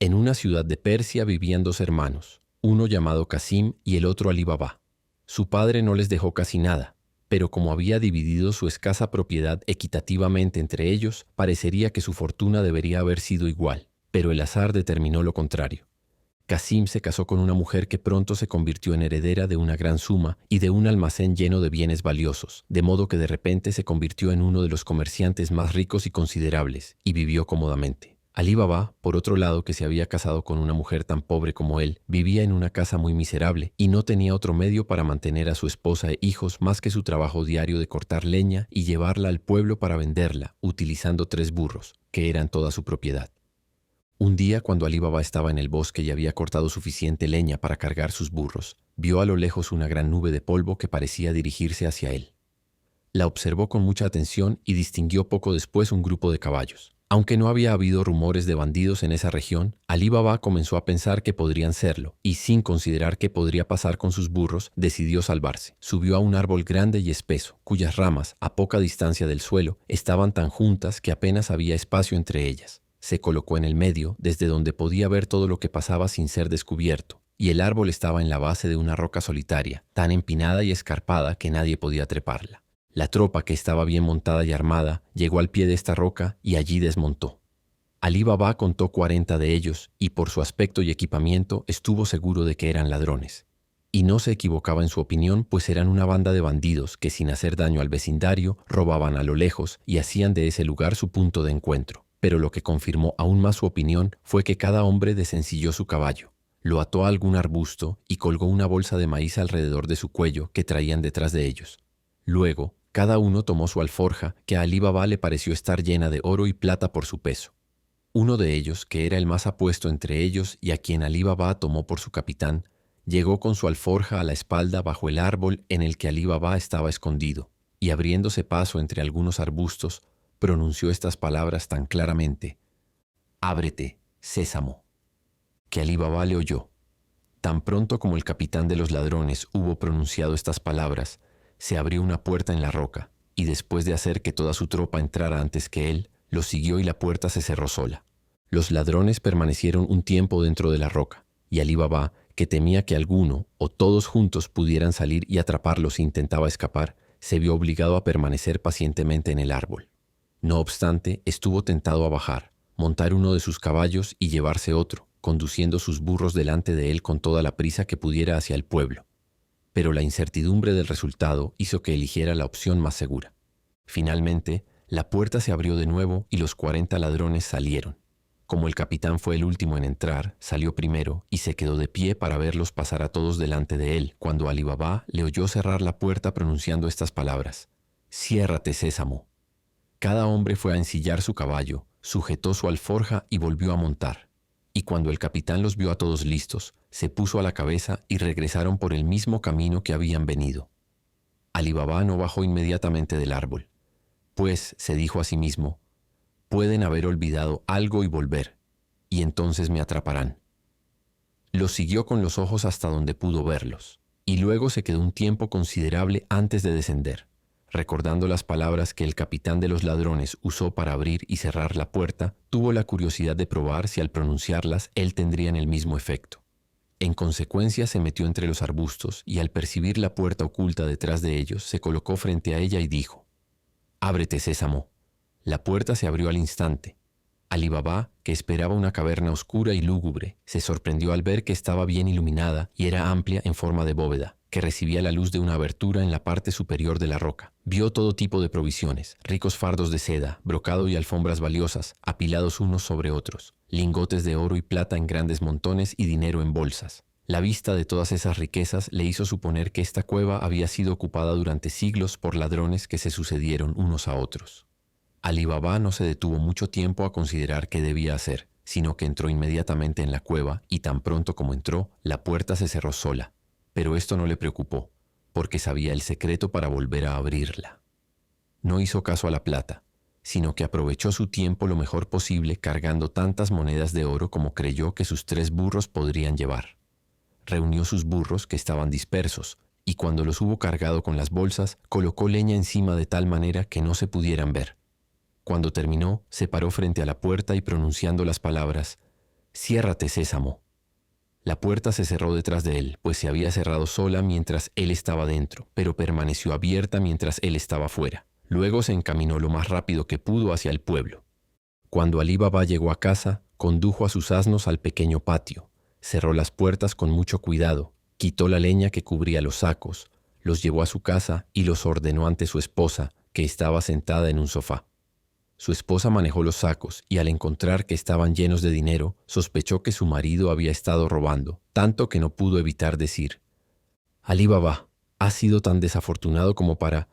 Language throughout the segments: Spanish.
En una ciudad de Persia vivían dos hermanos, uno llamado Casim y el otro Alí Baba. Su padre no les dejó casi nada, pero como había dividido su escasa propiedad equitativamente entre ellos, parecería que su fortuna debería haber sido igual, pero el azar determinó lo contrario. Casim se casó con una mujer que pronto se convirtió en heredera de una gran suma y de un almacén lleno de bienes valiosos, de modo que de repente se convirtió en uno de los comerciantes más ricos y considerables, y vivió cómodamente. Alí Baba, por otro lado, que se había casado con una mujer tan pobre como él, vivía en una casa muy miserable y no tenía otro medio para mantener a su esposa e hijos más que su trabajo diario de cortar leña y llevarla al pueblo para venderla, utilizando 3 burros, que eran toda su propiedad. Un día, cuando Alí Baba estaba en el bosque y había cortado suficiente leña para cargar sus burros, vio a lo lejos una gran nube de polvo que parecía dirigirse hacia él. La observó con mucha atención y distinguió poco después un grupo de caballos. Aunque no había habido rumores de bandidos en esa región, Alí Baba comenzó a pensar que podrían serlo, y sin considerar qué podría pasar con sus burros, decidió salvarse. Subió a un árbol grande y espeso, cuyas ramas, a poca distancia del suelo, estaban tan juntas que apenas había espacio entre ellas. Se colocó en el medio, desde donde podía ver todo lo que pasaba sin ser descubierto, y el árbol estaba en la base de una roca solitaria, tan empinada y escarpada que nadie podía treparla. La tropa, que estaba bien montada y armada, llegó al pie de esta roca y allí desmontó. Alí Baba contó 40 de ellos y por su aspecto y equipamiento estuvo seguro de que eran ladrones. Y no se equivocaba en su opinión, pues eran una banda de bandidos que sin hacer daño al vecindario robaban a lo lejos y hacían de ese lugar su punto de encuentro. Pero lo que confirmó aún más su opinión fue que cada hombre desencilló su caballo, lo ató a algún arbusto y colgó una bolsa de maíz alrededor de su cuello que traían detrás de ellos. Luego, cada uno tomó su alforja, que a Alí Baba le pareció estar llena de oro y plata por su peso. Uno de ellos, que era el más apuesto entre ellos y a quien Alí Baba tomó por su capitán, llegó con su alforja a la espalda bajo el árbol en el que Alí Baba estaba escondido, y abriéndose paso entre algunos arbustos, pronunció estas palabras tan claramente: «Ábrete, Sésamo», que Alí Baba le oyó. Tan pronto como el capitán de los ladrones hubo pronunciado estas palabras, se abrió una puerta en la roca, y después de hacer que toda su tropa entrara antes que él, lo siguió y la puerta se cerró sola. Los ladrones permanecieron un tiempo dentro de la roca, y Alí Baba, que temía que alguno o todos juntos pudieran salir y atraparlo si intentaba escapar, se vio obligado a permanecer pacientemente en el árbol. No obstante, estuvo tentado a bajar, montar uno de sus caballos y llevarse otro, conduciendo sus burros delante de él con toda la prisa que pudiera hacia el pueblo. Pero la incertidumbre del resultado hizo que eligiera la opción más segura. Finalmente, la puerta se abrió de nuevo y los 40 ladrones salieron. Como el capitán fue el último en entrar, salió primero y se quedó de pie para verlos pasar a todos delante de él, cuando Alí Baba le oyó cerrar la puerta pronunciando estas palabras: «Ciérrate, Sésamo». Cada hombre fue a ensillar su caballo, sujetó su alforja y volvió a montar. Y cuando el capitán los vio a todos listos, se puso a la cabeza y regresaron por el mismo camino que habían venido. Alí Baba no bajó inmediatamente del árbol, pues se dijo a sí mismo: «Pueden haber olvidado algo y volver, y entonces me atraparán». Los siguió con los ojos hasta donde pudo verlos, y luego se quedó un tiempo considerable antes de descender, recordando las palabras que el capitán de los ladrones usó para abrir y cerrar la puerta. Tuvo la curiosidad de probar si al pronunciarlas él tendrían el mismo efecto. En consecuencia se metió entre los arbustos y al percibir la puerta oculta detrás de ellos, se colocó frente a ella y dijo: «Ábrete, Sésamo». La puerta se abrió al instante. Alí Baba, que esperaba una caverna oscura y lúgubre, se sorprendió al ver que estaba bien iluminada y era amplia en forma de bóveda, que recibía la luz de una abertura en la parte superior de la roca. Vio todo tipo de provisiones, ricos fardos de seda, brocado y alfombras valiosas, apilados unos sobre otros, lingotes de oro y plata en grandes montones y dinero en bolsas. La vista de todas esas riquezas le hizo suponer que esta cueva había sido ocupada durante siglos por ladrones que se sucedieron unos a otros. Alí Baba no se detuvo mucho tiempo a considerar qué debía hacer, sino que entró inmediatamente en la cueva y tan pronto como entró, la puerta se cerró sola. Pero esto no le preocupó, porque sabía el secreto para volver a abrirla. No hizo caso a la plata, sino que aprovechó su tiempo lo mejor posible cargando tantas monedas de oro como creyó que sus 3 burros podrían llevar. Reunió sus burros, que estaban dispersos, y cuando los hubo cargado con las bolsas, colocó leña encima de tal manera que no se pudieran ver. Cuando terminó, se paró frente a la puerta y pronunciando las palabras: «Ciérrate, Sésamo». La puerta se cerró detrás de él, pues se había cerrado sola mientras él estaba dentro, pero permaneció abierta mientras él estaba fuera. Luego se encaminó lo más rápido que pudo hacia el pueblo. Cuando Alí Baba llegó a casa, condujo a sus asnos al pequeño patio, cerró las puertas con mucho cuidado, quitó la leña que cubría los sacos, los llevó a su casa y los ordenó ante su esposa, que estaba sentada en un sofá. Su esposa manejó los sacos y al encontrar que estaban llenos de dinero, sospechó que su marido había estado robando, tanto que no pudo evitar decir: «Alí Baba, has sido tan desafortunado como para...».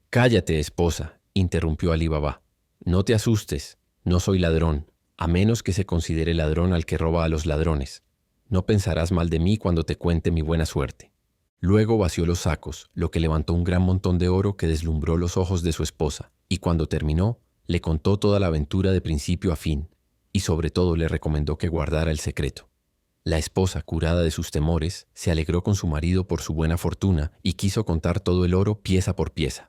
«Cállate, esposa», interrumpió Alí Baba. «No te asustes, no soy ladrón, a menos que se considere ladrón al que roba a los ladrones. No pensarás mal de mí cuando te cuente mi buena suerte». Luego vació los sacos, lo que levantó un gran montón de oro que deslumbró los ojos de su esposa, y cuando terminó, le contó toda la aventura de principio a fin, y sobre todo le recomendó que guardara el secreto. La esposa, curada de sus temores, se alegró con su marido por su buena fortuna y quiso contar todo el oro pieza por pieza.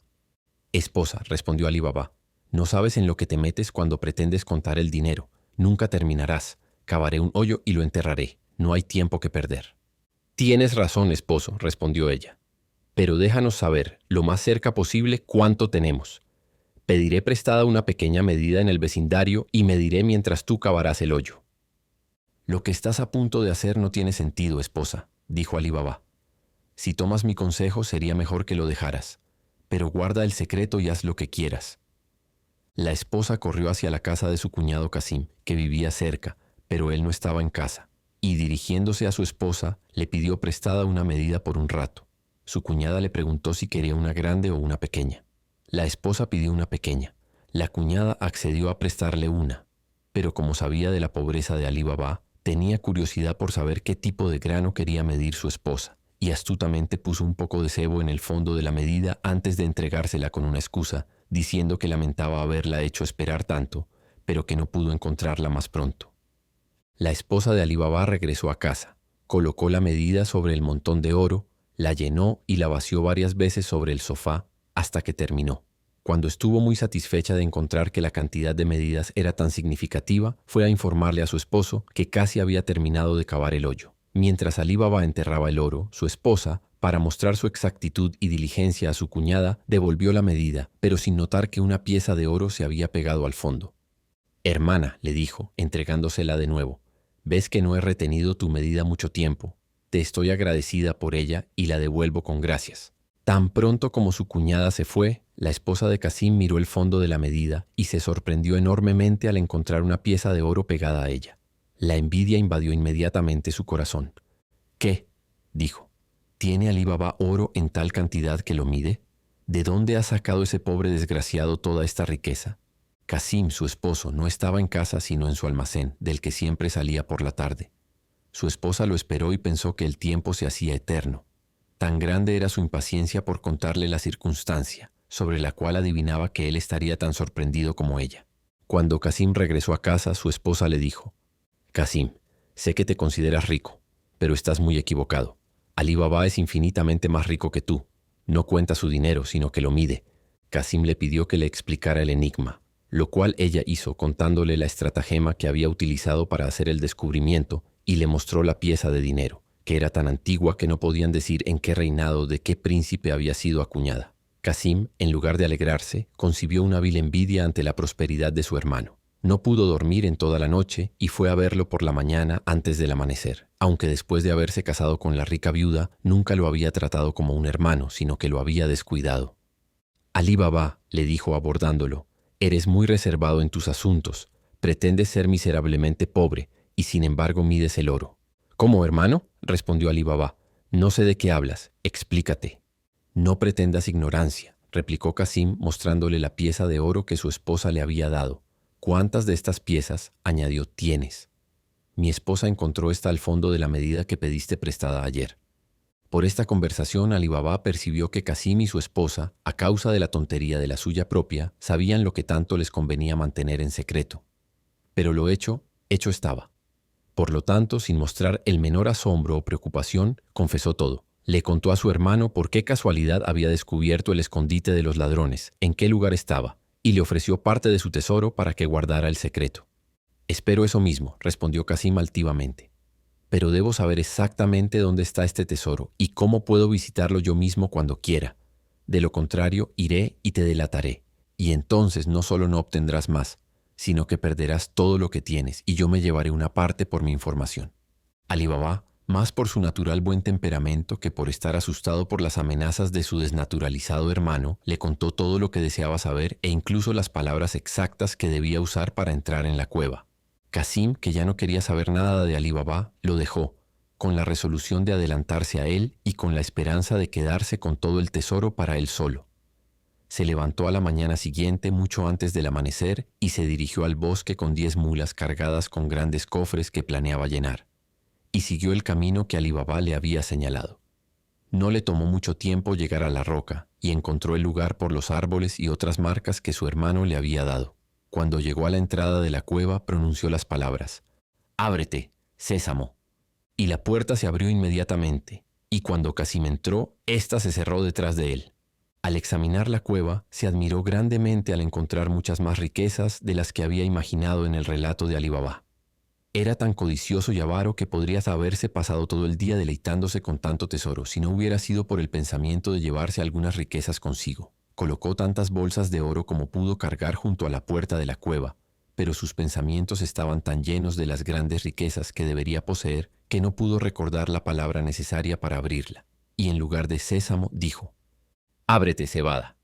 «Esposa», respondió Alí Baba, «no sabes en lo que te metes cuando pretendes contar el dinero. Nunca terminarás. Cavaré un hoyo y lo enterraré. No hay tiempo que perder». «Tienes razón, esposo», respondió ella. «Pero déjanos saber, lo más cerca posible, cuánto tenemos. Pediré prestada una pequeña medida en el vecindario y mediré mientras tú cavarás el hoyo». «Lo que estás a punto de hacer no tiene sentido, esposa», dijo Alí Baba. «Si tomas mi consejo sería mejor que lo dejaras, pero guarda el secreto y haz lo que quieras». La esposa corrió hacia la casa de su cuñado Casim, que vivía cerca, pero él no estaba en casa, y dirigiéndose a su esposa, le pidió prestada una medida por un rato. Su cuñada le preguntó si quería una grande o una pequeña. La esposa pidió una pequeña. La cuñada accedió a prestarle una, pero como sabía de la pobreza de Alí Baba, tenía curiosidad por saber qué tipo de grano quería medir su esposa, y astutamente puso un poco de sebo en el fondo de la medida antes de entregársela con una excusa, diciendo que lamentaba haberla hecho esperar tanto, pero que no pudo encontrarla más pronto. La esposa de Alí Baba regresó a casa, colocó la medida sobre el montón de oro, la llenó y la vació varias veces sobre el sofá hasta que terminó. Cuando estuvo muy satisfecha de encontrar que la cantidad de medidas era tan significativa, fue a informarle a su esposo que casi había terminado de cavar el hoyo. Mientras Alí Baba enterraba el oro, su esposa, para mostrar su exactitud y diligencia a su cuñada, devolvió la medida, pero sin notar que una pieza de oro se había pegado al fondo. «Hermana», le dijo, entregándosela de nuevo, «ves que no he retenido tu medida mucho tiempo. Te estoy agradecida por ella y la devuelvo con gracias». Tan pronto como su cuñada se fue, la esposa de Casim miró el fondo de la medida y se sorprendió enormemente al encontrar una pieza de oro pegada a ella. La envidia invadió inmediatamente su corazón. «¿Qué?», dijo. «¿Tiene Alí Baba oro en tal cantidad que lo mide? ¿De dónde ha sacado ese pobre desgraciado toda esta riqueza?». Casim, su esposo, no estaba en casa sino en su almacén, del que siempre salía por la tarde. Su esposa lo esperó y pensó que el tiempo se hacía eterno. Tan grande era su impaciencia por contarle la circunstancia, sobre la cual adivinaba que él estaría tan sorprendido como ella. Cuando Casim regresó a casa, su esposa le dijo: «Casim, sé que te consideras rico, pero estás muy equivocado. Alí Baba es infinitamente más rico que tú. No cuenta su dinero, sino que lo mide». Casim le pidió que le explicara el enigma, lo cual ella hizo contándole la estratagema que había utilizado para hacer el descubrimiento y le mostró la pieza de dinero, que era tan antigua que no podían decir en qué reinado de qué príncipe había sido acuñada. Casim, en lugar de alegrarse, concibió una vil envidia ante la prosperidad de su hermano. No pudo dormir en toda la noche y fue a verlo por la mañana antes del amanecer, aunque después de haberse casado con la rica viuda, nunca lo había tratado como un hermano, sino que lo había descuidado. «Alí Baba», le dijo abordándolo, «eres muy reservado en tus asuntos, pretendes ser miserablemente pobre y sin embargo mides el oro». «¿Cómo, hermano?», respondió Alí Baba. «No sé de qué hablas, explícate». «No pretendas ignorancia», replicó Casim mostrándole la pieza de oro que su esposa le había dado. «¿Cuántas de estas piezas?», añadió, «tienes?». «Mi esposa encontró esta al fondo de la medida que pediste prestada ayer». Por esta conversación, Alí Baba percibió que Casim y su esposa, a causa de la tontería de la suya propia, sabían lo que tanto les convenía mantener en secreto. Pero lo hecho estaba. Por lo tanto, sin mostrar el menor asombro o preocupación, confesó todo. Le contó a su hermano por qué casualidad había descubierto el escondite de los ladrones, en qué lugar estaba, y le ofreció parte de su tesoro para que guardara el secreto. Espero eso mismo, respondió Casim altivamente. Pero debo saber exactamente dónde está este tesoro y cómo puedo visitarlo yo mismo cuando quiera. De lo contrario, iré y te delataré. Y entonces no solo no obtendrás más, sino que perderás todo lo que tienes y yo me llevaré una parte por mi información. Alí Baba, más por su natural buen temperamento que por estar asustado por las amenazas de su desnaturalizado hermano, le contó todo lo que deseaba saber e incluso las palabras exactas que debía usar para entrar en la cueva. Casim, que ya no quería saber nada de Alí Baba, lo dejó, con la resolución de adelantarse a él y con la esperanza de quedarse con todo el tesoro para él solo. Se levantó a la mañana siguiente mucho antes del amanecer y se dirigió al bosque con 10 mulas cargadas con grandes cofres que planeaba llenar, y siguió el camino que Alí Baba le había señalado. No le tomó mucho tiempo llegar a la roca y encontró el lugar por los árboles y otras marcas que su hermano le había dado. Cuando llegó a la entrada de la cueva pronunció las palabras: «Ábrete, Sésamo». Y la puerta se abrió inmediatamente, y cuando Casim entró, ésta se cerró detrás de él. Al examinar la cueva, se admiró grandemente al encontrar muchas más riquezas de las que había imaginado en el relato de Alí Baba. Era tan codicioso y avaro que podría haberse pasado todo el día deleitándose con tanto tesoro si no hubiera sido por el pensamiento de llevarse algunas riquezas consigo. Colocó tantas bolsas de oro como pudo cargar junto a la puerta de la cueva, pero sus pensamientos estaban tan llenos de las grandes riquezas que debería poseer que no pudo recordar la palabra necesaria para abrirla, y en lugar de Sésamo dijo: «Ábrete, cebada».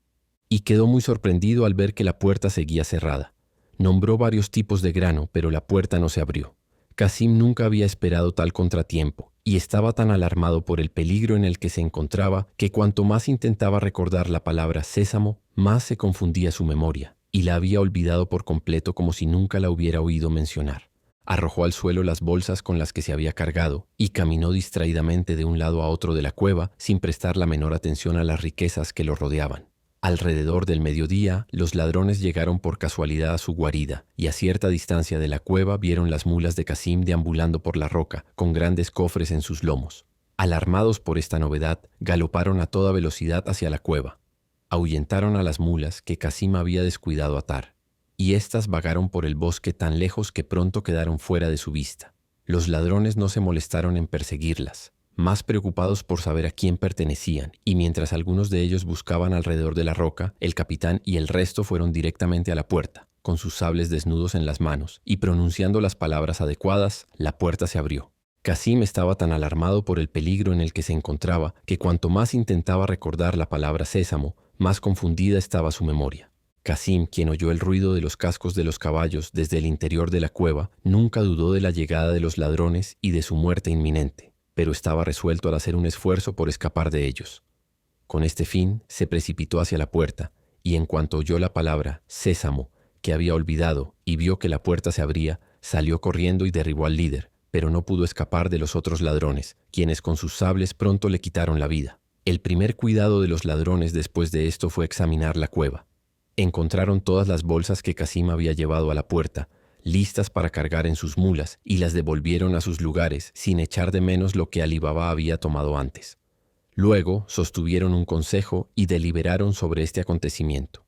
Y quedó muy sorprendido al ver que la puerta seguía cerrada. Nombró varios tipos de grano, pero la puerta no se abrió. Casim nunca había esperado tal contratiempo, y estaba tan alarmado por el peligro en el que se encontraba que cuanto más intentaba recordar la palabra Sésamo, más se confundía su memoria, y la había olvidado por completo como si nunca la hubiera oído mencionar. Arrojó al suelo las bolsas con las que se había cargado y caminó distraídamente de un lado a otro de la cueva sin prestar la menor atención a las riquezas que lo rodeaban. Alrededor del mediodía, los ladrones llegaron por casualidad a su guarida y a cierta distancia de la cueva vieron las mulas de Casim deambulando por la roca con grandes cofres en sus lomos. Alarmados por esta novedad, galoparon a toda velocidad hacia la cueva. Ahuyentaron a las mulas que Casim había descuidado atar, y éstas vagaron por el bosque tan lejos que pronto quedaron fuera de su vista. Los ladrones no se molestaron en perseguirlas, más preocupados por saber a quién pertenecían, y mientras algunos de ellos buscaban alrededor de la roca, el capitán y el resto fueron directamente a la puerta, con sus sables desnudos en las manos, y pronunciando las palabras adecuadas, la puerta se abrió. Casim estaba tan alarmado por el peligro en el que se encontraba que cuanto más intentaba recordar la palabra Sésamo, más confundida estaba su memoria. Casim, quien oyó el ruido de los cascos de los caballos desde el interior de la cueva, nunca dudó de la llegada de los ladrones y de su muerte inminente, pero estaba resuelto al hacer un esfuerzo por escapar de ellos. Con este fin, se precipitó hacia la puerta, y en cuanto oyó la palabra «Sésamo», que había olvidado, y vio que la puerta se abría, salió corriendo y derribó al líder, pero no pudo escapar de los otros ladrones, quienes con sus sables pronto le quitaron la vida. El primer cuidado de los ladrones después de esto fue examinar la cueva. Encontraron todas las bolsas que Casim había llevado a la puerta, listas para cargar en sus mulas, y las devolvieron a sus lugares sin echar de menos lo que Alí Baba había tomado antes. Luego sostuvieron un consejo y deliberaron sobre este acontecimiento.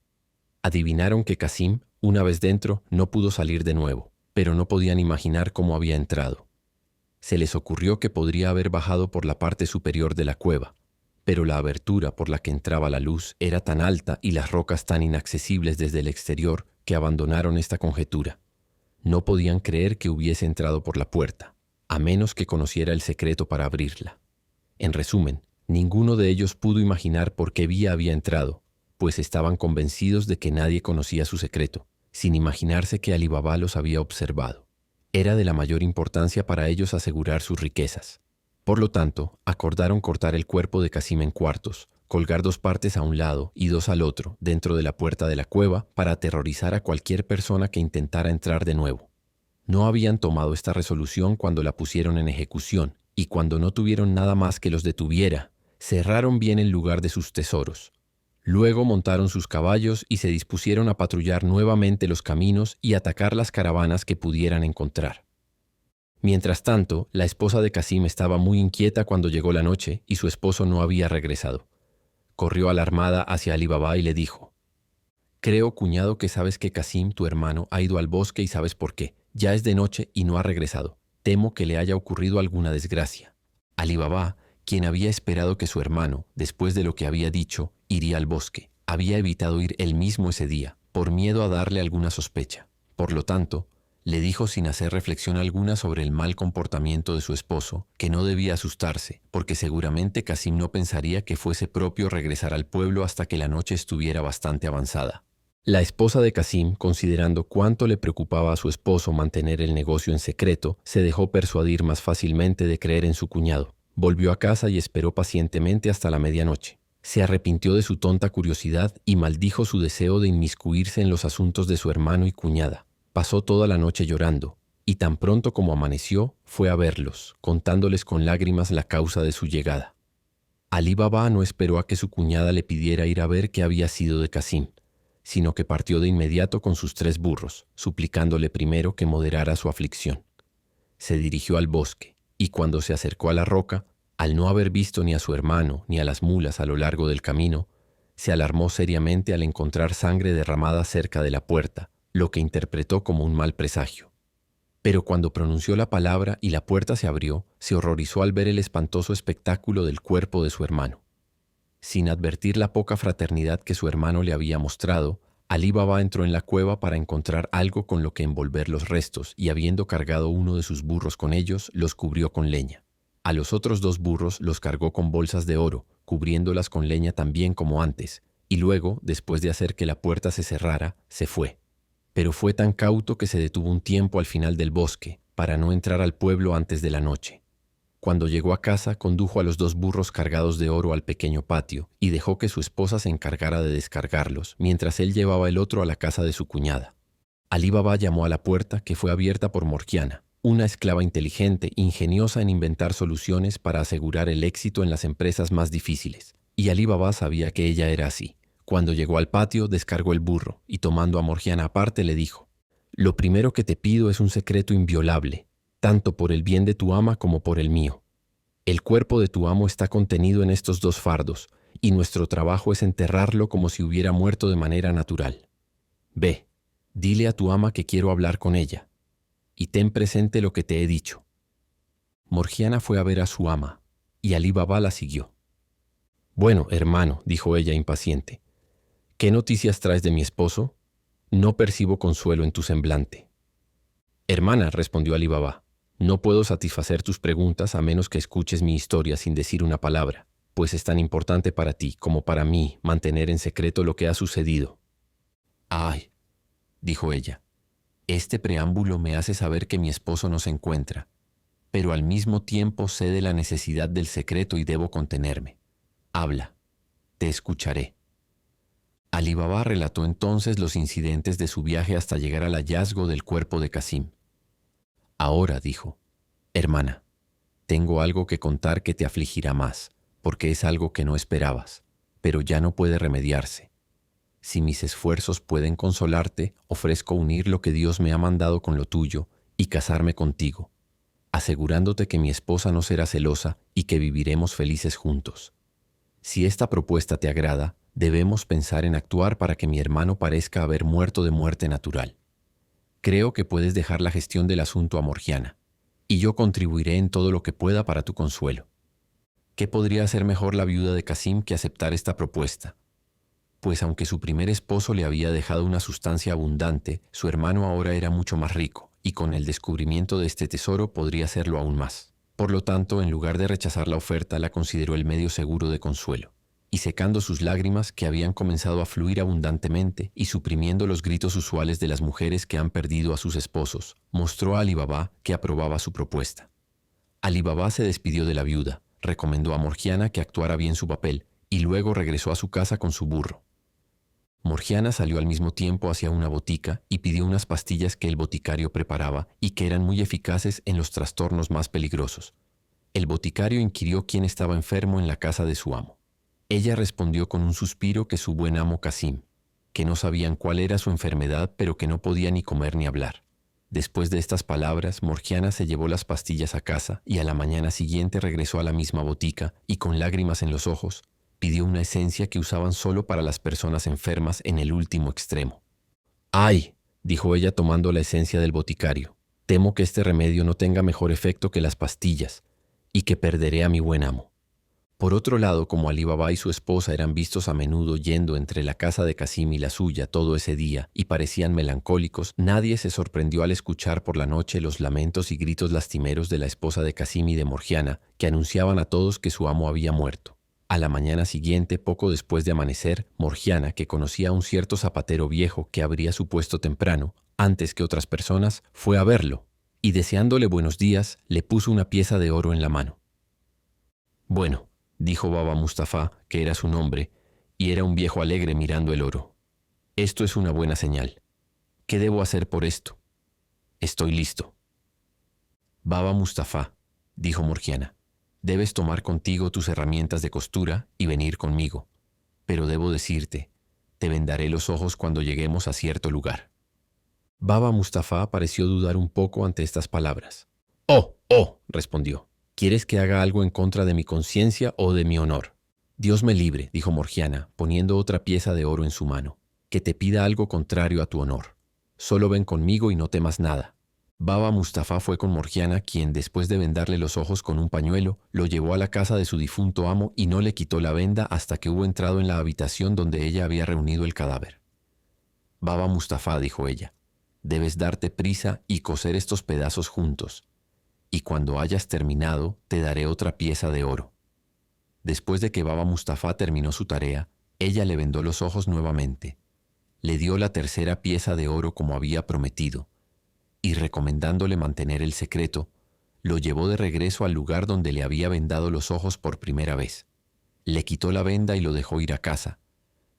Adivinaron que Casim, una vez dentro, no pudo salir de nuevo, pero no podían imaginar cómo había entrado. Se les ocurrió que podría haber bajado por la parte superior de la cueva, pero la abertura por la que entraba la luz era tan alta y las rocas tan inaccesibles desde el exterior que abandonaron esta conjetura. No podían creer que hubiese entrado por la puerta, a menos que conociera el secreto para abrirla. En resumen, ninguno de ellos pudo imaginar por qué vía había entrado, pues estaban convencidos de que nadie conocía su secreto, sin imaginarse que Alí Baba los había observado. Era de la mayor importancia para ellos asegurar sus riquezas. Por lo tanto, acordaron cortar el cuerpo de Casim en cuartos, colgar 2 partes a un lado y 2 al otro dentro de la puerta de la cueva para aterrorizar a cualquier persona que intentara entrar de nuevo. No habían tomado esta resolución cuando la pusieron en ejecución, y cuando no tuvieron nada más que los detuviera, cerraron bien el lugar de sus tesoros. Luego montaron sus caballos y se dispusieron a patrullar nuevamente los caminos y atacar las caravanas que pudieran encontrar. Mientras tanto, la esposa de Casim estaba muy inquieta cuando llegó la noche y su esposo no había regresado. Corrió alarmada hacia Alí Baba y le dijo: Creo, cuñado, que sabes que Casim, tu hermano, ha ido al bosque y sabes por qué. Ya es de noche y no ha regresado. Temo que le haya ocurrido alguna desgracia. Alí Baba, quien había esperado que su hermano, después de lo que había dicho, iría al bosque, había evitado ir él mismo ese día, por miedo a darle alguna sospecha. Por lo tanto, le dijo sin hacer reflexión alguna sobre el mal comportamiento de su esposo, que no debía asustarse, porque seguramente Casim no pensaría que fuese propio regresar al pueblo hasta que la noche estuviera bastante avanzada. La esposa de Casim, considerando cuánto le preocupaba a su esposo mantener el negocio en secreto, se dejó persuadir más fácilmente de creer en su cuñado. Volvió a casa y esperó pacientemente hasta la medianoche. Se arrepintió de su tonta curiosidad y maldijo su deseo de inmiscuirse en los asuntos de su hermano y cuñada. Pasó toda la noche llorando, y tan pronto como amaneció, fue a verlos, contándoles con lágrimas la causa de su llegada. Alí Baba no esperó a que su cuñada le pidiera ir a ver qué había sido de Casim, sino que partió de inmediato con sus 3 burros, suplicándole primero que moderara su aflicción. Se dirigió al bosque, y cuando se acercó a la roca, al no haber visto ni a su hermano ni a las mulas a lo largo del camino, se alarmó seriamente al encontrar sangre derramada cerca de la puerta, lo que interpretó como un mal presagio. Pero cuando pronunció la palabra y la puerta se abrió, se horrorizó al ver el espantoso espectáculo del cuerpo de su hermano. Sin advertir la poca fraternidad que su hermano le había mostrado, Alí Baba entró en la cueva para encontrar algo con lo que envolver los restos y, habiendo cargado uno de sus burros con ellos, los cubrió con leña. A los otros 2 burros los cargó con bolsas de oro, cubriéndolas con leña también como antes, y luego, después de hacer que la puerta se cerrara, se fue. Pero fue tan cauto que se detuvo un tiempo al final del bosque, para no entrar al pueblo antes de la noche. Cuando llegó a casa, condujo a los 2 burros cargados de oro al pequeño patio y dejó que su esposa se encargara de descargarlos, mientras él llevaba el otro a la casa de su cuñada. Alí Baba llamó a la puerta, que fue abierta por Morgiana, una esclava inteligente, ingeniosa en inventar soluciones para asegurar el éxito en las empresas más difíciles. Y Alí Baba sabía que ella era así. Cuando llegó al patio, descargó el burro y, tomando a Morgiana aparte, le dijo: «Lo primero que te pido es un secreto inviolable, tanto por el bien de tu ama como por el mío. El cuerpo de tu amo está contenido en estos 2 fardos, y nuestro trabajo es enterrarlo como si hubiera muerto de manera natural. Ve, dile a tu ama que quiero hablar con ella, y ten presente lo que te he dicho». Morgiana fue a ver a su ama, y Alí Baba la siguió. «Bueno, hermano», dijo ella impaciente, «¿qué noticias traes de mi esposo? No percibo consuelo en tu semblante». «Hermana», respondió Alí Baba, «no puedo satisfacer tus preguntas a menos que escuches mi historia sin decir una palabra, pues es tan importante para ti como para mí mantener en secreto lo que ha sucedido». «Ay», dijo ella, «este preámbulo me hace saber que mi esposo no se encuentra, pero al mismo tiempo sé de la necesidad del secreto y debo contenerme. Habla, te escucharé». Alí Baba relató entonces los incidentes de su viaje hasta llegar al hallazgo del cuerpo de Casim. «Ahora», dijo, «hermana, tengo algo que contar que te afligirá más, porque es algo que no esperabas, pero ya no puede remediarse. Si mis esfuerzos pueden consolarte, ofrezco unir lo que Dios me ha mandado con lo tuyo y casarme contigo, asegurándote que mi esposa no será celosa y que viviremos felices juntos. Si esta propuesta te agrada, debemos pensar en actuar para que mi hermano parezca haber muerto de muerte natural. Creo que puedes dejar la gestión del asunto a Morgiana, y yo contribuiré en todo lo que pueda para tu consuelo». ¿Qué podría hacer mejor la viuda de Casim que aceptar esta propuesta? Pues aunque su primer esposo le había dejado una sustancia abundante, su hermano ahora era mucho más rico, y con el descubrimiento de este tesoro podría serlo aún más. Por lo tanto, en lugar de rechazar la oferta, la consideró el medio seguro de consuelo. Y secando sus lágrimas, que habían comenzado a fluir abundantemente, y suprimiendo los gritos usuales de las mujeres que han perdido a sus esposos, mostró a Alí Baba que aprobaba su propuesta. Alí Baba se despidió de la viuda, recomendó a Morgiana que actuara bien su papel, y luego regresó a su casa con su burro. Morgiana salió al mismo tiempo hacia una botica y pidió unas pastillas que el boticario preparaba y que eran muy eficaces en los trastornos más peligrosos. El boticario inquirió quién estaba enfermo en la casa de su amo. Ella respondió con un suspiro que su buen amo Casim, que no sabían cuál era su enfermedad, pero que no podía ni comer ni hablar. Después de estas palabras, Morgiana se llevó las pastillas a casa y a la mañana siguiente regresó a la misma botica y, con lágrimas en los ojos, Pidió una esencia que usaban solo para las personas enfermas en el último extremo. ¡Ay!, dijo ella tomando la esencia del boticario. Temo que este remedio no tenga mejor efecto que las pastillas y que perderé a mi buen amo. Por otro lado, como Alí Baba y su esposa eran vistos a menudo yendo entre la casa de Casim y la suya todo ese día y parecían melancólicos, nadie se sorprendió al escuchar por la noche los lamentos y gritos lastimeros de la esposa de Casim y de Morgiana, que anunciaban a todos que su amo había muerto. A la mañana siguiente, poco después de amanecer, Morgiana, que conocía a un cierto zapatero viejo que abría su puesto temprano, antes que otras personas, fue a verlo, y deseándole buenos días, le puso una pieza de oro en la mano. «Bueno», dijo Baba Mustafá, que era su nombre, y era un viejo alegre mirando el oro. «Esto es una buena señal. ¿Qué debo hacer por esto?» «Estoy listo». «Baba Mustafá», dijo Morgiana, «debes tomar contigo tus herramientas de costura y venir conmigo. Pero debo decirte, te vendaré los ojos cuando lleguemos a cierto lugar». Baba Mustafá pareció dudar un poco ante estas palabras. «Oh, respondió. ¿Quieres que haga algo en contra de mi conciencia o de mi honor?» «Dios me libre», dijo Morgiana, poniendo otra pieza de oro en su mano, «que te pida algo contrario a tu honor. Solo ven conmigo y no temas nada». Baba Mustafá fue con Morgiana, quien, después de vendarle los ojos con un pañuelo, lo llevó a la casa de su difunto amo y no le quitó la venda hasta que hubo entrado en la habitación donde ella había reunido el cadáver. «Baba Mustafá», dijo ella, «debes darte prisa y coser estos pedazos juntos, y cuando hayas terminado te daré otra pieza de oro». Después de que Baba Mustafá terminó su tarea, ella le vendó los ojos nuevamente, le dio la tercera pieza de oro como había prometido, y recomendándole mantener el secreto, lo llevó de regreso al lugar donde le había vendado los ojos por primera vez. Le quitó la venda y lo dejó ir a casa,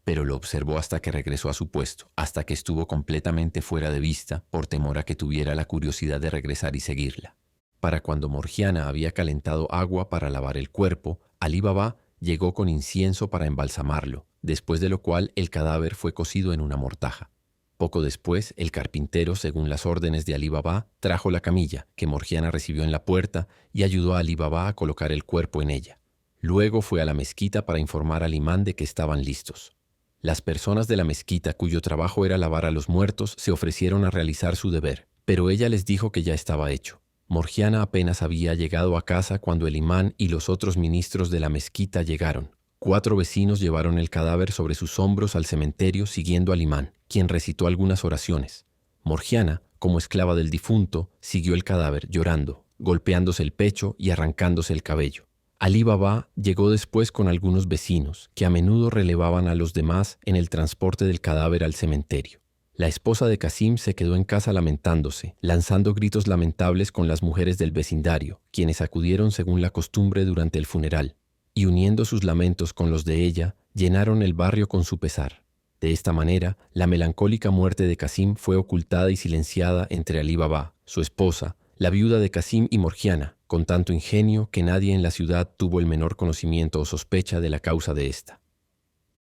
pero lo observó hasta que regresó a su puesto, hasta que estuvo completamente fuera de vista por temor a que tuviera la curiosidad de regresar y seguirla. Para cuando Morgiana había calentado agua para lavar el cuerpo, Alí Baba llegó con incienso para embalsamarlo, después de lo cual el cadáver fue cocido en una mortaja. Poco después, el carpintero, según las órdenes de Alí Baba, trajo la camilla, que Morgiana recibió en la puerta, y ayudó a Alí Baba a colocar el cuerpo en ella. Luego fue a la mezquita para informar al imán de que estaban listos. Las personas de la mezquita, cuyo trabajo era lavar a los muertos, se ofrecieron a realizar su deber, pero ella les dijo que ya estaba hecho. Morgiana apenas había llegado a casa cuando el imán y los otros ministros de la mezquita llegaron. 4 vecinos llevaron el cadáver sobre sus hombros al cementerio siguiendo al imán, quien recitó algunas oraciones. Morgiana, como esclava del difunto, siguió el cadáver llorando, golpeándose el pecho y arrancándose el cabello. Alí Baba llegó después con algunos vecinos, que a menudo relevaban a los demás en el transporte del cadáver al cementerio. La esposa de Casim se quedó en casa lamentándose, lanzando gritos lamentables con las mujeres del vecindario, quienes acudieron según la costumbre durante el funeral, y uniendo sus lamentos con los de ella, llenaron el barrio con su pesar. De esta manera, la melancólica muerte de Casim fue ocultada y silenciada entre Alí Baba, su esposa, la viuda de Casim y Morgiana, con tanto ingenio que nadie en la ciudad tuvo el menor conocimiento o sospecha de la causa de esta.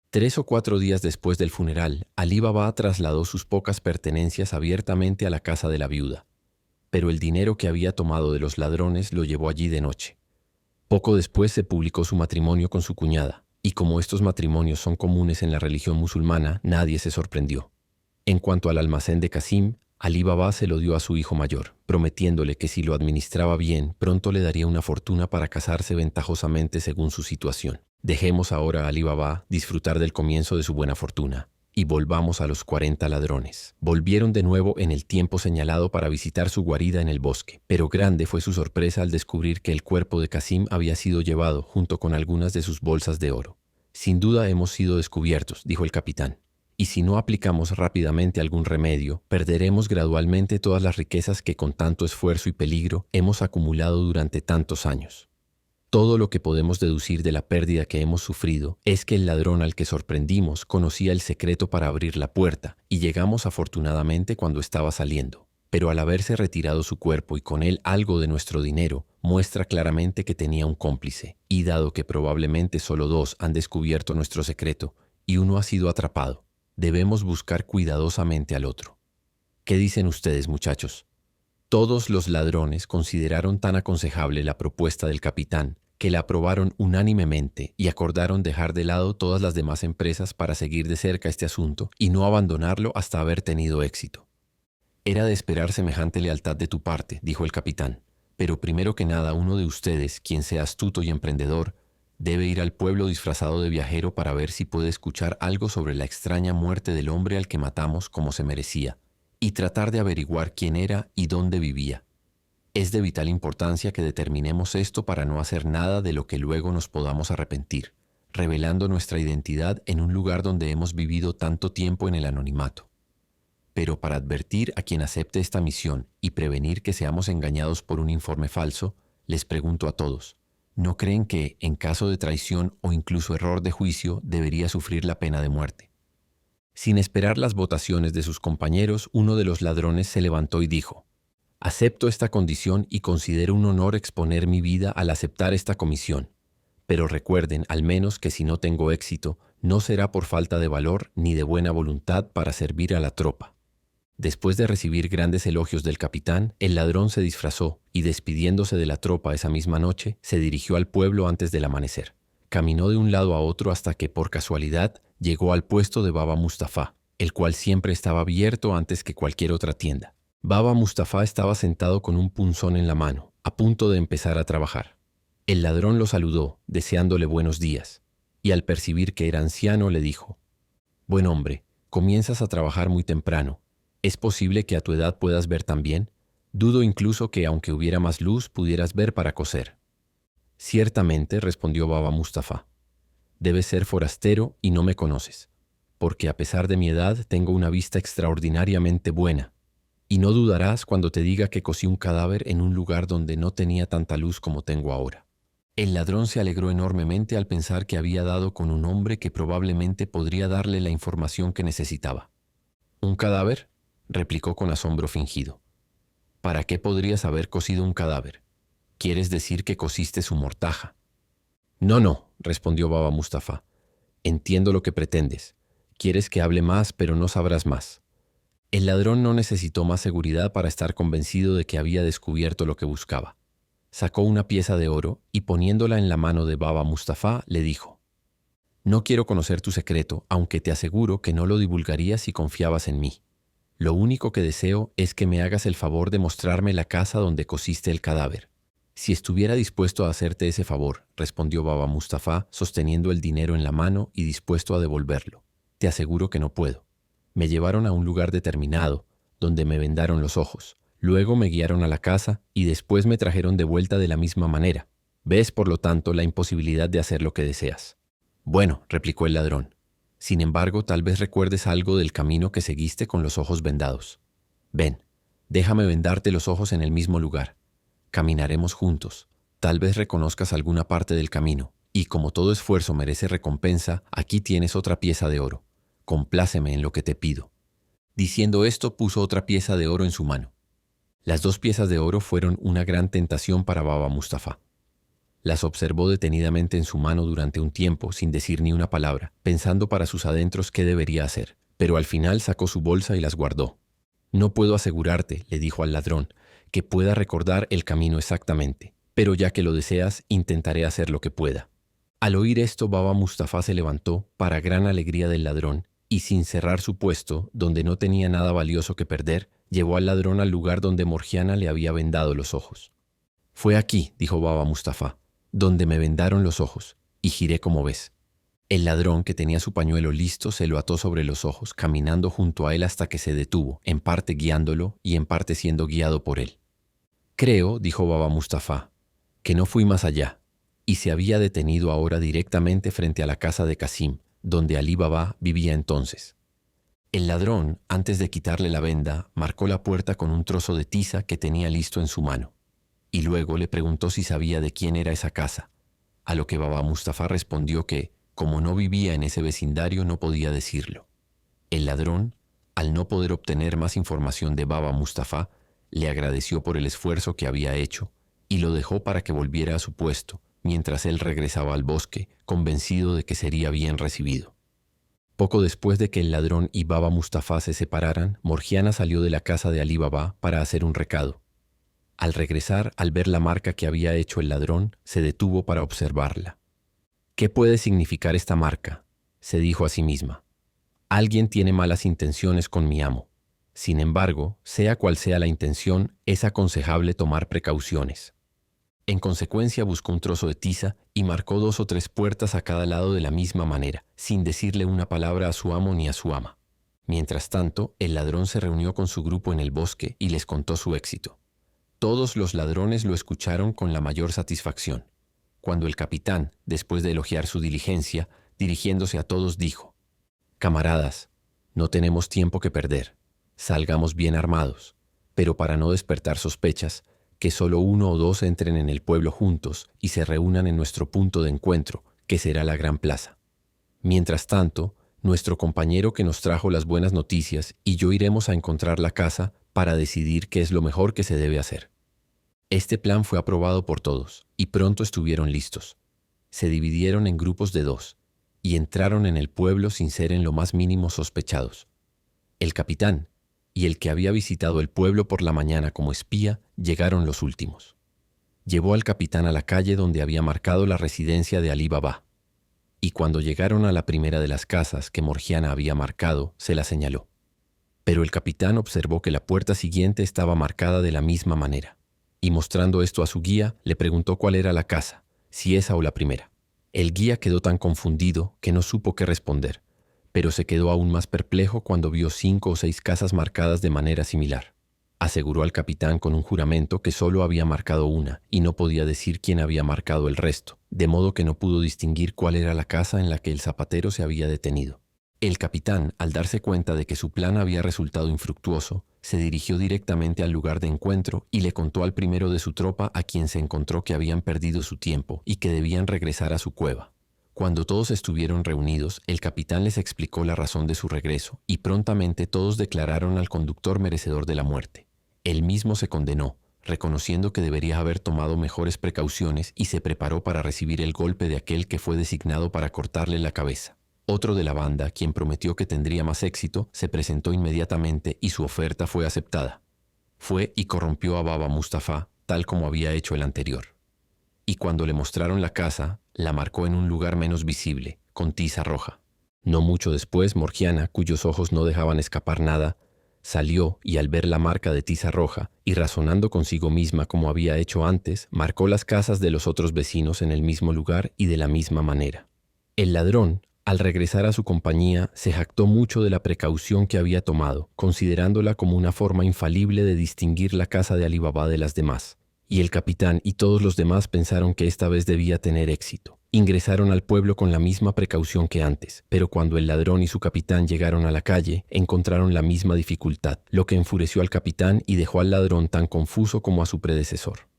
3 o 4 días después del funeral, Alí Baba trasladó sus pocas pertenencias abiertamente a la casa de la viuda, pero el dinero que había tomado de los ladrones lo llevó allí de noche. Poco después se publicó su matrimonio con su cuñada, y como estos matrimonios son comunes en la religión musulmana, nadie se sorprendió. En cuanto al almacén de Casim, Alí Baba se lo dio a su hijo mayor, prometiéndole que si lo administraba bien, pronto le daría una fortuna para casarse ventajosamente según su situación. Dejemos ahora a Alí Baba disfrutar del comienzo de su buena fortuna, y volvamos a los 40 ladrones. Volvieron de nuevo en el tiempo señalado para visitar su guarida en el bosque, pero grande fue su sorpresa al descubrir que el cuerpo de Casim había sido llevado junto con algunas de sus bolsas de oro. «Sin duda hemos sido descubiertos», dijo el capitán, «y si no aplicamos rápidamente algún remedio, perderemos gradualmente todas las riquezas que con tanto esfuerzo y peligro hemos acumulado durante tantos años». Todo lo que podemos deducir de la pérdida que hemos sufrido es que el ladrón al que sorprendimos conocía el secreto para abrir la puerta y llegamos afortunadamente cuando estaba saliendo. Pero al haberse retirado su cuerpo y con él algo de nuestro dinero, muestra claramente que tenía un cómplice. Y dado que probablemente solo 2 han descubierto nuestro secreto y uno ha sido atrapado, debemos buscar cuidadosamente al otro. ¿Qué dicen ustedes, muchachos? Todos los ladrones consideraron tan aconsejable la propuesta del capitán que la aprobaron unánimemente y acordaron dejar de lado todas las demás empresas para seguir de cerca este asunto y no abandonarlo hasta haber tenido éxito. Era de esperar semejante lealtad de tu parte, dijo el capitán, pero primero que nada uno de ustedes, quien sea astuto y emprendedor, debe ir al pueblo disfrazado de viajero para ver si puede escuchar algo sobre la extraña muerte del hombre al que matamos como se merecía, y tratar de averiguar quién era y dónde vivía. Es de vital importancia que determinemos esto para no hacer nada de lo que luego nos podamos arrepentir, revelando nuestra identidad en un lugar donde hemos vivido tanto tiempo en el anonimato. Pero para advertir a quien acepte esta misión y prevenir que seamos engañados por un informe falso, les pregunto a todos, ¿no creen que, en caso de traición o incluso error de juicio, debería sufrir la pena de muerte? Sin esperar las votaciones de sus compañeros, uno de los ladrones se levantó y dijo, acepto esta condición y considero un honor exponer mi vida al aceptar esta comisión. Pero recuerden, al menos, que si no tengo éxito, no será por falta de valor ni de buena voluntad para servir a la tropa. Después de recibir grandes elogios del capitán, el ladrón se disfrazó y, despidiéndose de la tropa esa misma noche, se dirigió al pueblo antes del amanecer. Caminó de un lado a otro hasta que, por casualidad, llegó al puesto de Baba Mustafá, el cual siempre estaba abierto antes que cualquier otra tienda. Baba Mustafá estaba sentado con un punzón en la mano, a punto de empezar a trabajar. El ladrón lo saludó, deseándole buenos días, y al percibir que era anciano le dijo, «Buen hombre, comienzas a trabajar muy temprano. ¿Es posible que a tu edad puedas ver también? Dudo incluso que, aunque hubiera más luz, pudieras ver para coser». «Ciertamente», respondió Baba Mustafá, «debes ser forastero y no me conoces, porque a pesar de mi edad tengo una vista extraordinariamente buena. Y no dudarás cuando te diga que cosí un cadáver en un lugar donde no tenía tanta luz como tengo ahora». El ladrón se alegró enormemente al pensar que había dado con un hombre que probablemente podría darle la información que necesitaba. «¿Un cadáver?», replicó con asombro fingido. «¿Para qué podrías haber cosido un cadáver? ¿Quieres decir que cosiste su mortaja?» «No», respondió Baba Mustafá. «Entiendo lo que pretendes. Quieres que hable más, pero no sabrás más». El ladrón no necesitó más seguridad para estar convencido de que había descubierto lo que buscaba. Sacó una pieza de oro y, poniéndola en la mano de Baba Mustafá, le dijo, «No quiero conocer tu secreto, aunque te aseguro que no lo divulgaría si confiabas en mí. Lo único que deseo es que me hagas el favor de mostrarme la casa donde cosiste el cadáver». «Si estuviera dispuesto a hacerte ese favor», respondió Baba Mustafá, sosteniendo el dinero en la mano y dispuesto a devolverlo. «Te aseguro que no puedo. Me llevaron a un lugar determinado, donde me vendaron los ojos. Luego me guiaron a la casa y después me trajeron de vuelta de la misma manera. Ves, por lo tanto, la imposibilidad de hacer lo que deseas». «Bueno», replicó el ladrón, «sin embargo, tal vez recuerdes algo del camino que seguiste con los ojos vendados. Ven, déjame vendarte los ojos en el mismo lugar. Caminaremos juntos. Tal vez reconozcas alguna parte del camino, y como todo esfuerzo merece recompensa, aquí tienes otra pieza de oro. Compláceme en lo que te pido». Diciendo esto, puso otra pieza de oro en su mano. Las dos piezas de oro fueron una gran tentación para Baba Mustafá. Las observó detenidamente en su mano durante un tiempo, sin decir ni una palabra, pensando para sus adentros qué debería hacer, pero al final sacó su bolsa y las guardó. «No puedo asegurarte», le dijo al ladrón, «que pueda recordar el camino exactamente, pero ya que lo deseas, intentaré hacer lo que pueda». Al oír esto, Baba Mustafá se levantó, para gran alegría del ladrón, y sin cerrar su puesto, donde no tenía nada valioso que perder, llevó al ladrón al lugar donde Morgiana le había vendado los ojos. «Fue aquí», dijo Baba Mustafá, «donde me vendaron los ojos, y giré como ves». El ladrón, que tenía su pañuelo listo, se lo ató sobre los ojos, caminando junto a él hasta que se detuvo, en parte guiándolo y en parte siendo guiado por él. «Creo», dijo Baba Mustafá, «que no fui más allá», y se había detenido ahora directamente frente a la casa de Qasim, donde Alí Baba vivía entonces. El ladrón, antes de quitarle la venda, marcó la puerta con un trozo de tiza que tenía listo en su mano, y luego le preguntó si sabía de quién era esa casa, a lo que Baba Mustafá respondió que, como no vivía en ese vecindario, no podía decirlo. El ladrón, al no poder obtener más información de Baba Mustafá, le agradeció por el esfuerzo que había hecho y lo dejó para que volviera a su puesto, mientras él regresaba al bosque, convencido de que sería bien recibido. Poco después de que el ladrón y Baba Mustafá se separaran, Morgiana salió de la casa de Alí Baba para hacer un recado. Al regresar, al ver la marca que había hecho el ladrón, se detuvo para observarla. «¿Qué puede significar esta marca?», se dijo a sí misma. «Alguien tiene malas intenciones con mi amo. Sin embargo, sea cual sea la intención, es aconsejable tomar precauciones». En consecuencia buscó un trozo de tiza y marcó 2 o 3 puertas a cada lado de la misma manera, sin decirle una palabra a su amo ni a su ama. Mientras tanto, el ladrón se reunió con su grupo en el bosque y les contó su éxito. Todos los ladrones lo escucharon con la mayor satisfacción. Cuando el capitán, después de elogiar su diligencia, dirigiéndose a todos dijo: «Camaradas, no tenemos tiempo que perder. Salgamos bien armados, pero para no despertar sospechas, que solo 1 o 2 entren en el pueblo juntos y se reúnan en nuestro punto de encuentro, que será la gran plaza. Mientras tanto, nuestro compañero que nos trajo las buenas noticias y yo iremos a encontrar la casa para decidir qué es lo mejor que se debe hacer». Este plan fue aprobado por todos, y pronto estuvieron listos. Se dividieron en grupos de 2, y entraron en el pueblo sin ser en lo más mínimo sospechados. El capitán y el que había visitado el pueblo por la mañana como espía llegaron los últimos. Llevó al capitán a la calle donde había marcado la residencia de Alí Baba, y cuando llegaron a la primera de las casas que Morgiana había marcado, se la señaló. Pero el capitán observó que la puerta siguiente estaba marcada de la misma manera, y mostrando esto a su guía, le preguntó cuál era la casa, si esa o la primera. El guía quedó tan confundido que no supo qué responder, pero se quedó aún más perplejo cuando vio 5 o 6 casas marcadas de manera similar. Aseguró al capitán con un juramento que solo había marcado una y no podía decir quién había marcado el resto, de modo que no pudo distinguir cuál era la casa en la que el zapatero se había detenido. El capitán, al darse cuenta de que su plan había resultado infructuoso, se dirigió directamente al lugar de encuentro y le contó al primero de su tropa, a quien se encontró que habían perdido su tiempo y que debían regresar a su cueva. Cuando todos estuvieron reunidos, el capitán les explicó la razón de su regreso y prontamente todos declararon al conductor merecedor de la muerte. Él mismo se condenó, reconociendo que debería haber tomado mejores precauciones, y se preparó para recibir el golpe de aquel que fue designado para cortarle la cabeza. Otro de la banda, quien prometió que tendría más éxito, se presentó inmediatamente y su oferta fue aceptada. Fue y corrompió a Baba Mustafá, tal como había hecho el anterior. Y cuando le mostraron la casa, la marcó en un lugar menos visible, con tiza roja. No mucho después, Morgiana, cuyos ojos no dejaban escapar nada, salió y al ver la marca de tiza roja, y razonando consigo misma como había hecho antes, marcó las casas de los otros vecinos en el mismo lugar y de la misma manera. El ladrón, al regresar a su compañía, se jactó mucho de la precaución que había tomado, considerándola como una forma infalible de distinguir la casa de Alí Baba de las demás. Y el capitán y todos los demás pensaron que esta vez debía tener éxito. Ingresaron al pueblo con la misma precaución que antes, pero cuando el ladrón y su capitán llegaron a la calle, encontraron la misma dificultad, lo que enfureció al capitán y dejó al ladrón tan confuso como a su predecesor.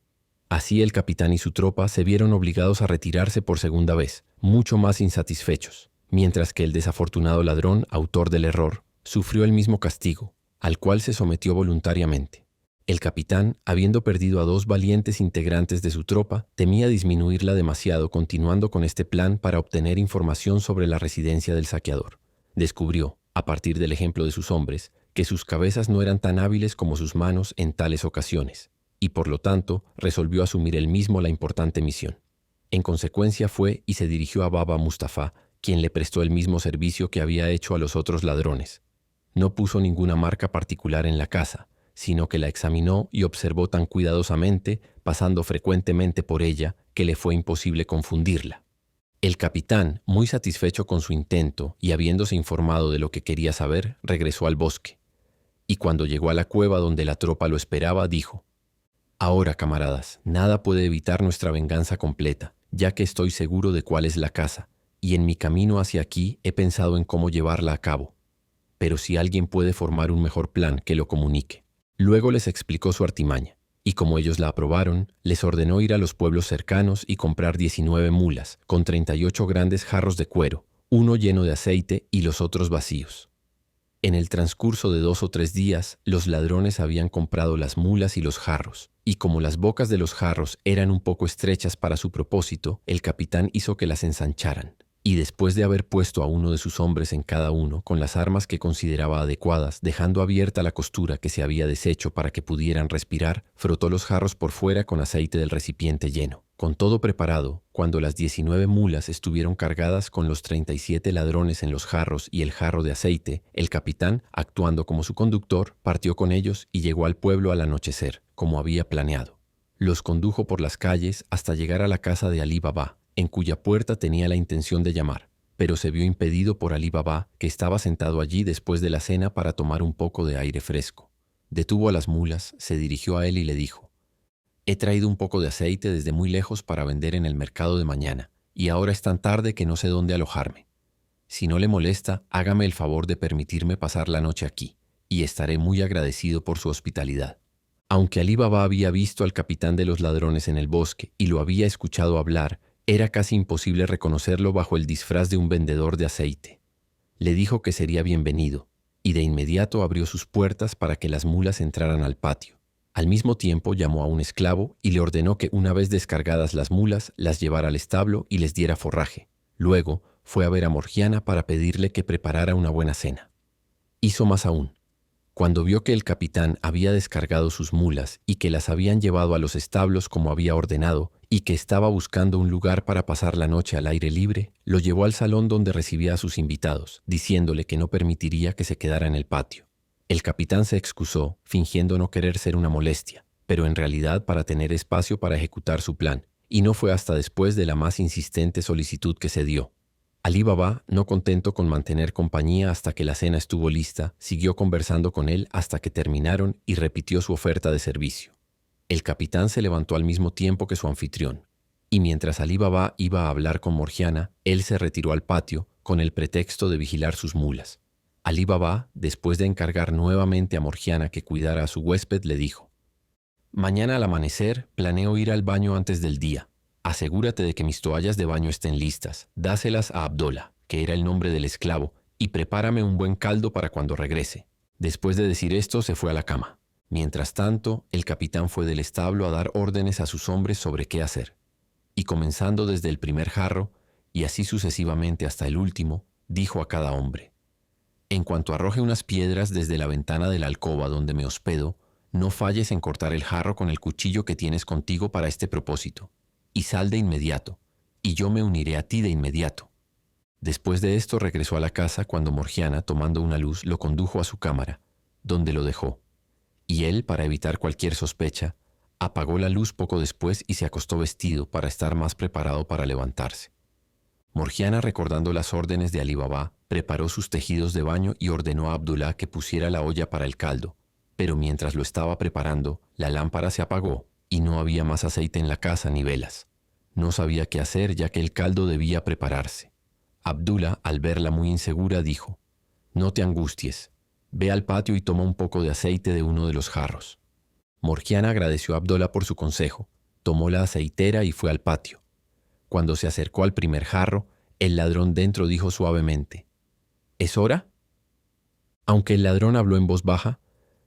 Así el capitán y su tropa se vieron obligados a retirarse por segunda vez, mucho más insatisfechos, mientras que el desafortunado ladrón, autor del error, sufrió el mismo castigo, al cual se sometió voluntariamente. El capitán, habiendo perdido a 2 valientes integrantes de su tropa, temía disminuirla demasiado continuando con este plan para obtener información sobre la residencia del saqueador. Descubrió, a partir del ejemplo de sus hombres, que sus cabezas no eran tan hábiles como sus manos en tales ocasiones, y por lo tanto resolvió asumir él mismo la importante misión. En consecuencia fue y se dirigió a Baba Mustafá, quien le prestó el mismo servicio que había hecho a los otros ladrones. No puso ninguna marca particular en la casa, sino que la examinó y observó tan cuidadosamente, pasando frecuentemente por ella, que le fue imposible confundirla. El capitán, muy satisfecho con su intento y habiéndose informado de lo que quería saber, regresó al bosque. Y cuando llegó a la cueva donde la tropa lo esperaba, dijo: «Ahora, camaradas, nada puede evitar nuestra venganza completa, ya que estoy seguro de cuál es la casa, y en mi camino hacia aquí he pensado en cómo llevarla a cabo. Pero si alguien puede formar un mejor plan, que lo comunique». Luego les explicó su artimaña, y como ellos la aprobaron, les ordenó ir a los pueblos cercanos y comprar 19 mulas, con 38 grandes jarros de cuero, uno lleno de aceite y los otros vacíos. En el transcurso de 2 o 3 días, los ladrones habían comprado las mulas y los jarros, y como las bocas de los jarros eran un poco estrechas para su propósito, el capitán hizo que las ensancharan, Y después de haber puesto a uno de sus hombres en cada uno, con las armas que consideraba adecuadas, dejando abierta la costura que se había deshecho para que pudieran respirar, frotó los jarros por fuera con aceite del recipiente lleno. Con todo preparado, cuando las 19 mulas estuvieron cargadas con los 37 ladrones en los jarros y el jarro de aceite, el capitán, actuando como su conductor, partió con ellos y llegó al pueblo al anochecer, como había planeado. Los condujo por las calles hasta llegar a la casa de Alí Baba, en cuya puerta tenía la intención de llamar, pero se vio impedido por Alí Baba, que estaba sentado allí después de la cena para tomar un poco de aire fresco. Detuvo a las mulas, se dirigió a él y le dijo: «He traído un poco de aceite desde muy lejos para vender en el mercado de mañana, y ahora es tan tarde que no sé dónde alojarme. Si no le molesta, hágame el favor de permitirme pasar la noche aquí, y estaré muy agradecido por su hospitalidad». Aunque Alí Baba había visto al capitán de los ladrones en el bosque y lo había escuchado hablar, era casi imposible reconocerlo bajo el disfraz de un vendedor de aceite. Le dijo que sería bienvenido, y de inmediato abrió sus puertas para que las mulas entraran al patio. Al mismo tiempo llamó a un esclavo y le ordenó que, una vez descargadas las mulas, las llevara al establo y les diera forraje. Luego fue a ver a Morgiana para pedirle que preparara una buena cena. Hizo más aún. Cuando vio que el capitán había descargado sus mulas y que las habían llevado a los establos como había ordenado, y que estaba buscando un lugar para pasar la noche al aire libre, lo llevó al salón donde recibía a sus invitados, diciéndole que no permitiría que se quedara en el patio. El capitán se excusó, fingiendo no querer ser una molestia, pero en realidad para tener espacio para ejecutar su plan, y no fue hasta después de la más insistente solicitud que se dio. Alí Baba, no contento con mantener compañía hasta que la cena estuvo lista, siguió conversando con él hasta que terminaron y repitió su oferta de servicio. El capitán se levantó al mismo tiempo que su anfitrión, y mientras Alí Baba iba a hablar con Morgiana, él se retiró al patio con el pretexto de vigilar sus mulas. Alí Baba, después de encargar nuevamente a Morgiana que cuidara a su huésped, le dijo: «Mañana al amanecer planeo ir al baño antes del día. Asegúrate de que mis toallas de baño estén listas, dáselas a Abdollah, que era el nombre del esclavo, y prepárame un buen caldo para cuando regrese». Después de decir esto, se fue a la cama. Mientras tanto, el capitán fue del establo a dar órdenes a sus hombres sobre qué hacer. Y comenzando desde el primer jarro, y así sucesivamente hasta el último, dijo a cada hombre: «En cuanto arroje unas piedras desde la ventana de la alcoba donde me hospedo, no falles en cortar el jarro con el cuchillo que tienes contigo para este propósito, y sal de inmediato, y yo me uniré a ti de inmediato». Después de esto regresó a la casa cuando Morgiana, tomando una luz, lo condujo a su cámara, donde lo dejó. Y él, para evitar cualquier sospecha, apagó la luz poco después y se acostó vestido para estar más preparado para levantarse. Morgiana, recordando las órdenes de Alí Baba, preparó sus tejidos de baño y ordenó a Abdullah que pusiera la olla para el caldo. Pero mientras lo estaba preparando, la lámpara se apagó y no había más aceite en la casa ni velas. No sabía qué hacer, ya que el caldo debía prepararse. Abdullah, al verla muy insegura, dijo: «No te angusties. Ve al patio y toma un poco de aceite de uno de los jarros». Morgiana agradeció a Abdollah por su consejo, tomó la aceitera y fue al patio. Cuando se acercó al primer jarro, el ladrón dentro dijo suavemente: «¿Es hora?». Aunque el ladrón habló en voz baja,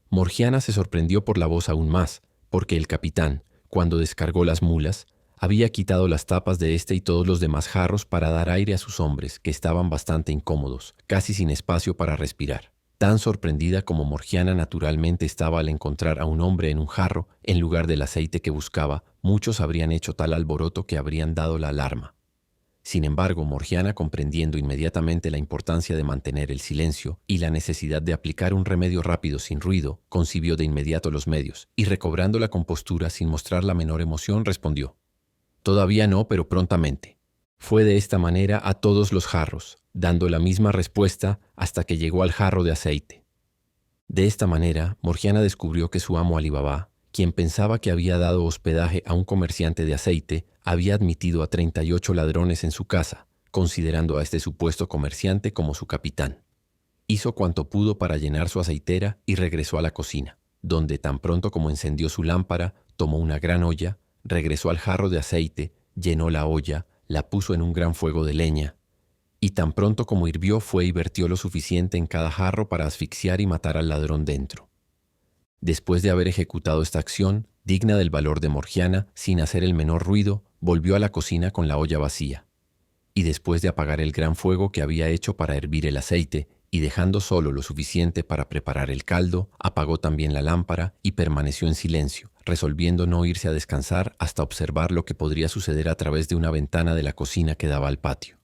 Morgiana se sorprendió por la voz aún más, porque el capitán, cuando descargó las mulas, había quitado las tapas de este y todos los demás jarros para dar aire a sus hombres, que estaban bastante incómodos, casi sin espacio para respirar. Tan sorprendida como Morgiana naturalmente estaba al encontrar a un hombre en un jarro en lugar del aceite que buscaba, muchos habrían hecho tal alboroto que habrían dado la alarma. Sin embargo, Morgiana, comprendiendo inmediatamente la importancia de mantener el silencio y la necesidad de aplicar un remedio rápido sin ruido, concibió de inmediato los medios y, recobrando la compostura sin mostrar la menor emoción, respondió: «Todavía no, pero prontamente». Fue de esta manera a todos los jarros, dando la misma respuesta hasta que llegó al jarro de aceite. De esta manera, Morgiana descubrió que su amo Alí Baba, quien pensaba que había dado hospedaje a un comerciante de aceite, había admitido a 38 ladrones en su casa, considerando a este supuesto comerciante como su capitán. Hizo cuanto pudo para llenar su aceitera y regresó a la cocina, donde tan pronto como encendió su lámpara, tomó una gran olla, regresó al jarro de aceite, llenó la olla, la puso en un gran fuego de leña, y tan pronto como hirvió fue y vertió lo suficiente en cada jarro para asfixiar y matar al ladrón dentro. Después de haber ejecutado esta acción, digna del valor de Morgiana, sin hacer el menor ruido, volvió a la cocina con la olla vacía. y después de apagar el gran fuego que había hecho para hervir el aceite, y dejando solo lo suficiente para preparar el caldo, apagó también la lámpara y permaneció en silencio, resolviendo no irse a descansar hasta observar lo que podría suceder a través de una ventana de la cocina que daba al patio.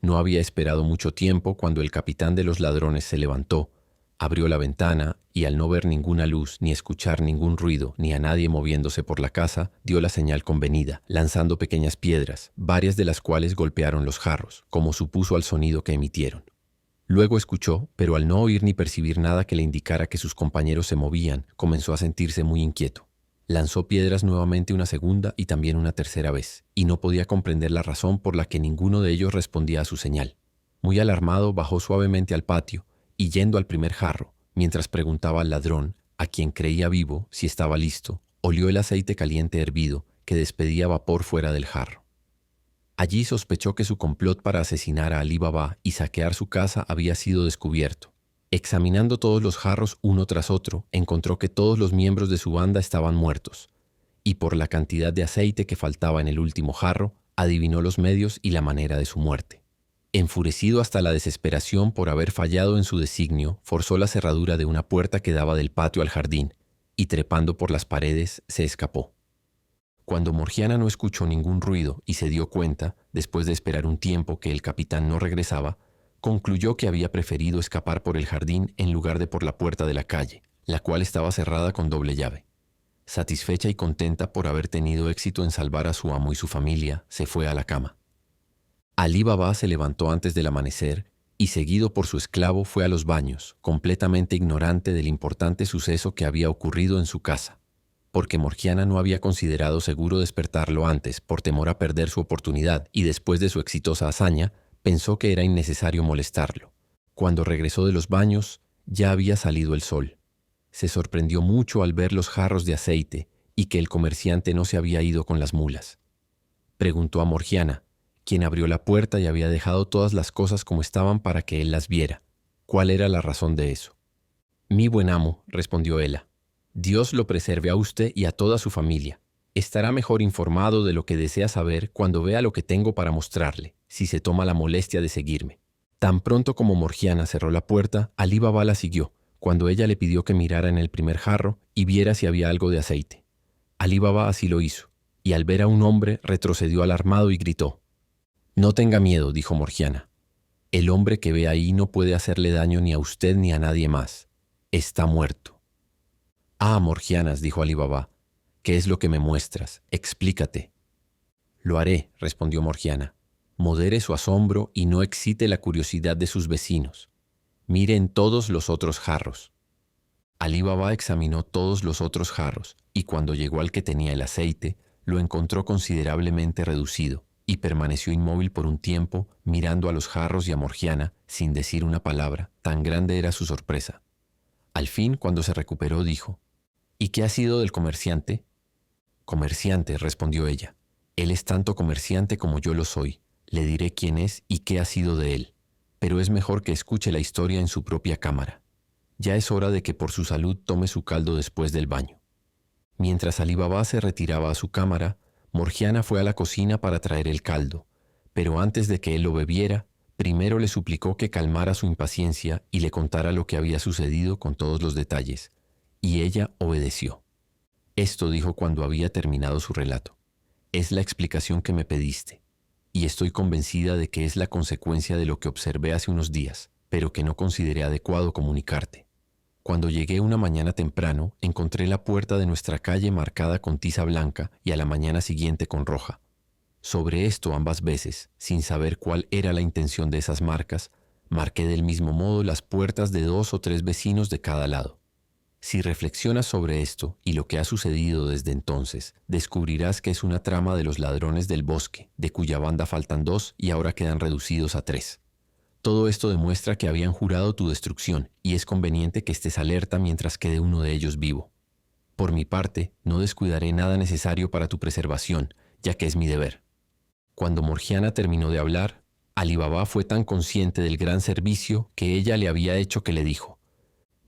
No había esperado mucho tiempo cuando el capitán de los ladrones se levantó, abrió la ventana y al no ver ninguna luz, ni escuchar ningún ruido, ni a nadie moviéndose por la casa, dio la señal convenida, lanzando pequeñas piedras, varias de las cuales golpearon los jarros, como supuso al sonido que emitieron. Luego escuchó, pero al no oír ni percibir nada que le indicara que sus compañeros se movían, comenzó a sentirse muy inquieto. Lanzó piedras nuevamente una segunda y también una tercera vez, y no podía comprender la razón por la que ninguno de ellos respondía a su señal. Muy alarmado, bajó suavemente al patio, y yendo al primer jarro, mientras preguntaba al ladrón, a quien creía vivo, si estaba listo, olió el aceite caliente hervido que despedía vapor fuera del jarro. Allí sospechó que su complot para asesinar a Alí Baba y saquear su casa había sido descubierto. Examinando todos los jarros uno tras otro, encontró que todos los miembros de su banda estaban muertos, y por la cantidad de aceite que faltaba en el último jarro, adivinó los medios y la manera de su muerte. Enfurecido hasta la desesperación por haber fallado en su designio, forzó la cerradura de una puerta que daba del patio al jardín, y trepando por las paredes, se escapó. Cuando Morgiana no escuchó ningún ruido y se dio cuenta, después de esperar un tiempo que el capitán no regresaba, concluyó que había preferido escapar por el jardín en lugar de por la puerta de la calle, la cual estaba cerrada con doble llave. Satisfecha y contenta por haber tenido éxito en salvar a su amo y su familia, se fue a la cama. Alí Baba se levantó antes del amanecer y, seguido por su esclavo, fue a los baños, completamente ignorante del importante suceso que había ocurrido en su casa, porque Morgiana no había considerado seguro despertarlo antes por temor a perder su oportunidad y después de su exitosa hazaña, pensó que era innecesario molestarlo. Cuando regresó de los baños, ya había salido el sol. Se sorprendió mucho al ver los jarros de aceite y que el comerciante no se había ido con las mulas. Preguntó a Morgiana, quien abrió la puerta y había dejado todas las cosas como estaban para que él las viera. ¿Cuál era la razón de eso? «Mi buen amo», respondió ella, «Dios lo preserve a usted y a toda su familia. Estará mejor informado de lo que desea saber cuando vea lo que tengo para mostrarle, si se toma la molestia de seguirme». Tan pronto como Morgiana cerró la puerta, Alí Baba la siguió, cuando ella le pidió que mirara en el primer jarro y viera si había algo de aceite. Alí Baba así lo hizo, y al ver a un hombre retrocedió alarmado y gritó. «No tenga miedo», dijo Morgiana. «El hombre que ve ahí no puede hacerle daño ni a usted ni a nadie más. Está muerto». «Ah, Morgianas», dijo Alí Baba, «¿qué es lo que me muestras? Explícate». «Lo haré», respondió Morgiana. «Modere su asombro y no excite la curiosidad de sus vecinos. Mire en todos los otros jarros». Alí Baba examinó todos los otros jarros y cuando llegó al que tenía el aceite, lo encontró considerablemente reducido y permaneció inmóvil por un tiempo mirando a los jarros y a Morgiana sin decir una palabra, tan grande era su sorpresa. Al fin, cuando se recuperó, dijo, «¿Y qué ha sido del comerciante?» «Comerciante», respondió ella. «Él es tanto comerciante como yo lo soy. Le diré quién es y qué ha sido de él. Pero es mejor que escuche la historia en su propia cámara. Ya es hora de que por su salud tome su caldo después del baño». Mientras Alí Baba se retiraba a su cámara, Morgiana fue a la cocina para traer el caldo, pero antes de que él lo bebiera, primero le suplicó que calmara su impaciencia y le contara lo que había sucedido con todos los detalles, y ella obedeció. «Esto», dijo cuando había terminado su relato, «es la explicación que me pediste, y estoy convencida de que es la consecuencia de lo que observé hace unos días, pero que no consideré adecuado comunicarte. Cuando llegué una mañana temprano, encontré la puerta de nuestra calle marcada con tiza blanca y a la mañana siguiente con roja. Sobre esto ambas veces, sin saber cuál era la intención de esas marcas, marqué del mismo modo las puertas de 2 o 3 vecinos de cada lado. Si reflexionas sobre esto y lo que ha sucedido desde entonces, descubrirás que es una trama de los ladrones del bosque, de cuya banda faltan 2 y ahora quedan reducidos a 3. Todo esto demuestra que habían jurado tu destrucción y es conveniente que estés alerta mientras quede uno de ellos vivo. Por mi parte, no descuidaré nada necesario para tu preservación, ya que es mi deber». Cuando Morgiana terminó de hablar, Alí Baba fue tan consciente del gran servicio que ella le había hecho que le dijo,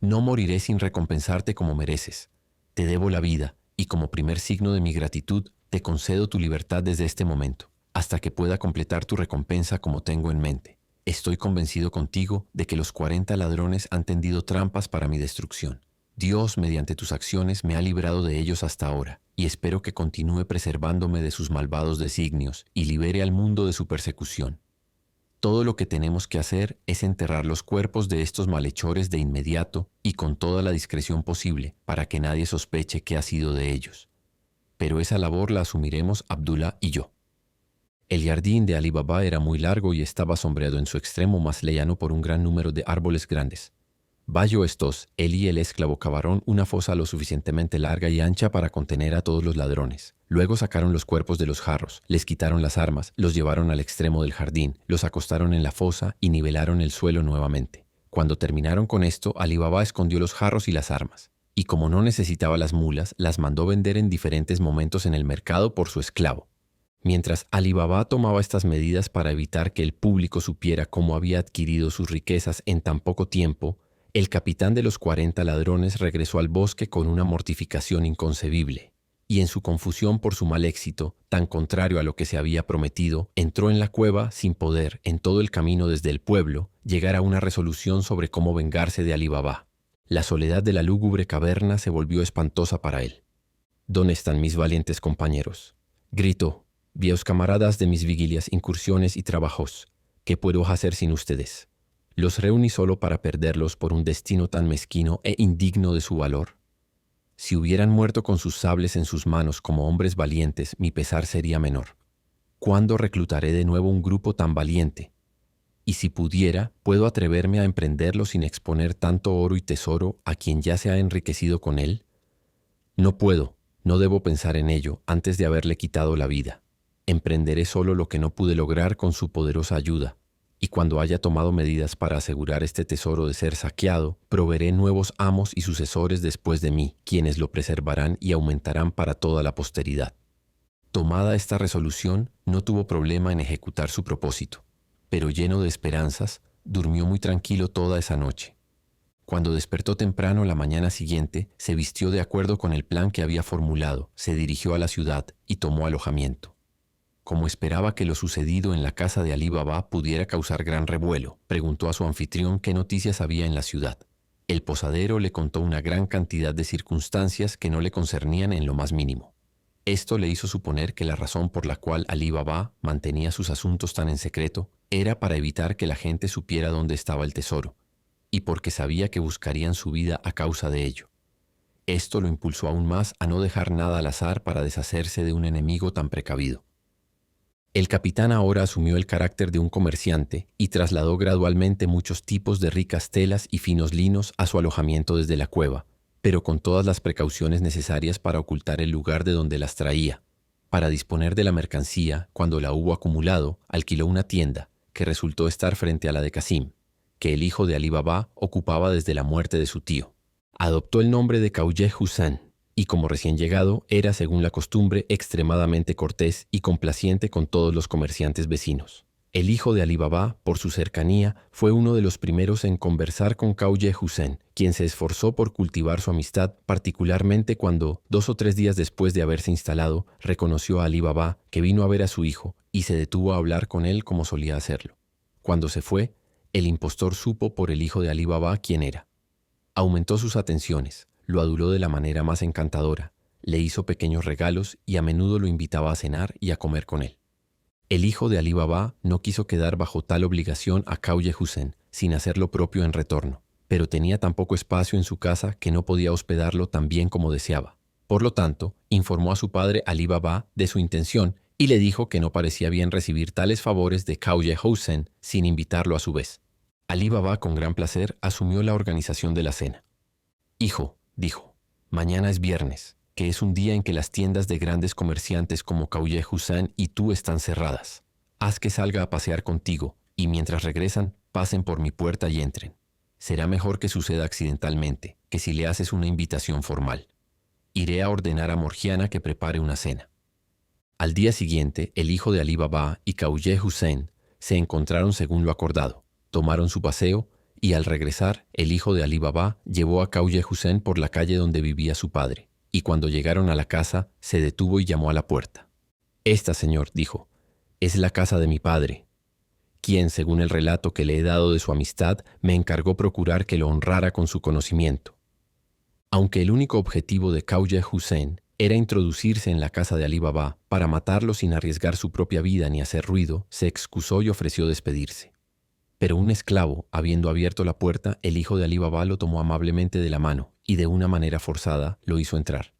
«No moriré sin recompensarte como mereces. Te debo la vida y como primer signo de mi gratitud te concedo tu libertad desde este momento. hasta que pueda completar tu recompensa como tengo en mente. Estoy convencido contigo de que los 40 ladrones han tendido trampas para mi destrucción. Dios, mediante tus acciones, me ha librado de ellos hasta ahora, y espero que continúe preservándome de sus malvados designios y libere al mundo de su persecución. Todo lo que tenemos que hacer es enterrar los cuerpos de estos malhechores de inmediato y con toda la discreción posible para que nadie sospeche que ha sido de ellos. Pero esa labor la asumiremos Abdullah y yo. El jardín de Ali Baba era muy largo y estaba sombreado en su extremo más lejano por un gran número de árboles grandes. Bajo estos, él y el esclavo cavaron una fosa lo suficientemente larga y ancha para contener a todos los ladrones. Luego sacaron los cuerpos de los jarros, les quitaron las armas, los llevaron al extremo del jardín, los acostaron en la fosa y nivelaron el suelo nuevamente. Cuando terminaron con esto, Ali Baba escondió los jarros y las armas. Y como no necesitaba las mulas, las mandó vender en diferentes momentos en el mercado por su esclavo. Mientras Ali Baba tomaba estas medidas para evitar que el público supiera cómo había adquirido sus riquezas en tan poco tiempo, el capitán de los 40 ladrones regresó al bosque con una mortificación inconcebible, y en su confusión por su mal éxito, tan contrario a lo que se había prometido, entró en la cueva sin poder, en todo el camino desde el pueblo, llegar a una resolución sobre cómo vengarse de Ali Baba. La soledad de la lúgubre caverna se volvió espantosa para él. ¿Dónde están mis valientes compañeros?, gritó. Viejos camaradas de mis vigilias, incursiones y trabajos, ¿qué puedo hacer sin ustedes? Los reuní solo para perderlos por un destino tan mezquino e indigno de su valor. Si hubieran muerto con sus sables en sus manos como hombres valientes, mi pesar sería menor. ¿Cuándo reclutaré de nuevo un grupo tan valiente? Y si pudiera, ¿puedo atreverme a emprenderlo sin exponer tanto oro y tesoro a quien ya se ha enriquecido con él? No puedo, no debo pensar en ello antes de haberle quitado la vida. Emprenderé solo lo que no pude lograr con su poderosa ayuda. Y cuando haya tomado medidas para asegurar este tesoro de ser saqueado, proveeré nuevos amos y sucesores después de mí, quienes lo preservarán y aumentarán para toda la posteridad. Tomada esta resolución, no tuvo problema en ejecutar su propósito, pero lleno de esperanzas, durmió muy tranquilo toda esa noche. Cuando despertó temprano la mañana siguiente, se vistió de acuerdo con el plan que había formulado, se dirigió a la ciudad y tomó alojamiento. Como esperaba que lo sucedido en la casa de Ali Baba pudiera causar gran revuelo, preguntó a su anfitrión qué noticias había en la ciudad. El posadero le contó una gran cantidad de circunstancias que no le concernían en lo más mínimo. Esto le hizo suponer que la razón por la cual Ali Baba mantenía sus asuntos tan en secreto era para evitar que la gente supiera dónde estaba el tesoro, y porque sabía que buscarían su vida a causa de ello. Esto lo impulsó aún más a no dejar nada al azar para deshacerse de un enemigo tan precavido. El capitán ahora asumió el carácter de un comerciante y trasladó gradualmente muchos tipos de ricas telas y finos linos a su alojamiento desde la cueva, pero con todas las precauciones necesarias para ocultar el lugar de donde las traía. Para disponer de la mercancía, cuando la hubo acumulado, alquiló una tienda, que resultó estar frente a la de Qasim, que el hijo de Ali Baba ocupaba desde la muerte de su tío. Adoptó el nombre de Qauyeh Hussein, y como recién llegado, era, según la costumbre, extremadamente cortés y complaciente con todos los comerciantes vecinos. El hijo de Ali Baba, por su cercanía, fue uno de los primeros en conversar con Qauyeh Hussein, quien se esforzó por cultivar su amistad, particularmente cuando, 2 o 3 días después de haberse instalado, reconoció a Ali Baba, que vino a ver a su hijo, y se detuvo a hablar con él como solía hacerlo. Cuando se fue, el impostor supo por el hijo de Ali Baba quién era. Aumentó sus atenciones, lo aduló de la manera más encantadora, le hizo pequeños regalos y a menudo lo invitaba a cenar y a comer con él. El hijo de Ali Baba no quiso quedar bajo tal obligación a Qauyeh Hussein sin hacer lo propio en retorno, pero tenía tan poco espacio en su casa que no podía hospedarlo tan bien como deseaba. Por lo tanto, informó a su padre Ali Baba de su intención y le dijo que no parecía bien recibir tales favores de Qauyeh Hussein sin invitarlo a su vez. Ali Baba, con gran placer, asumió la organización de la cena. «Hijo», dijo, «mañana es viernes, que es un día en que las tiendas de grandes comerciantes como Qauyeh Hussein y tú están cerradas. Haz que salga a pasear contigo, y mientras regresan, pasen por mi puerta y entren. Será mejor que suceda accidentalmente, que si le haces una invitación formal. Iré a ordenar a Morgiana que prepare una cena». Al día siguiente, el hijo de Ali Baba y Qauyeh Hussein se encontraron según lo acordado, tomaron su paseo, y al regresar, el hijo de Ali Baba llevó a Qauyeh Hussein por la calle donde vivía su padre, y cuando llegaron a la casa, se detuvo y llamó a la puerta. «Esta, señor», dijo, Es la casa de mi padre, quien, según el relato que le he dado de su amistad, me encargó procurar que lo honrara con su conocimiento. Aunque el único objetivo de Khaujeh Hussein era introducirse en la casa de Ali Baba para matarlo sin arriesgar su propia vida ni hacer ruido, se excusó y ofreció despedirse. Pero un esclavo, habiendo abierto la puerta, el hijo de Ali Baba lo tomó amablemente de la mano y de una manera forzada lo hizo entrar.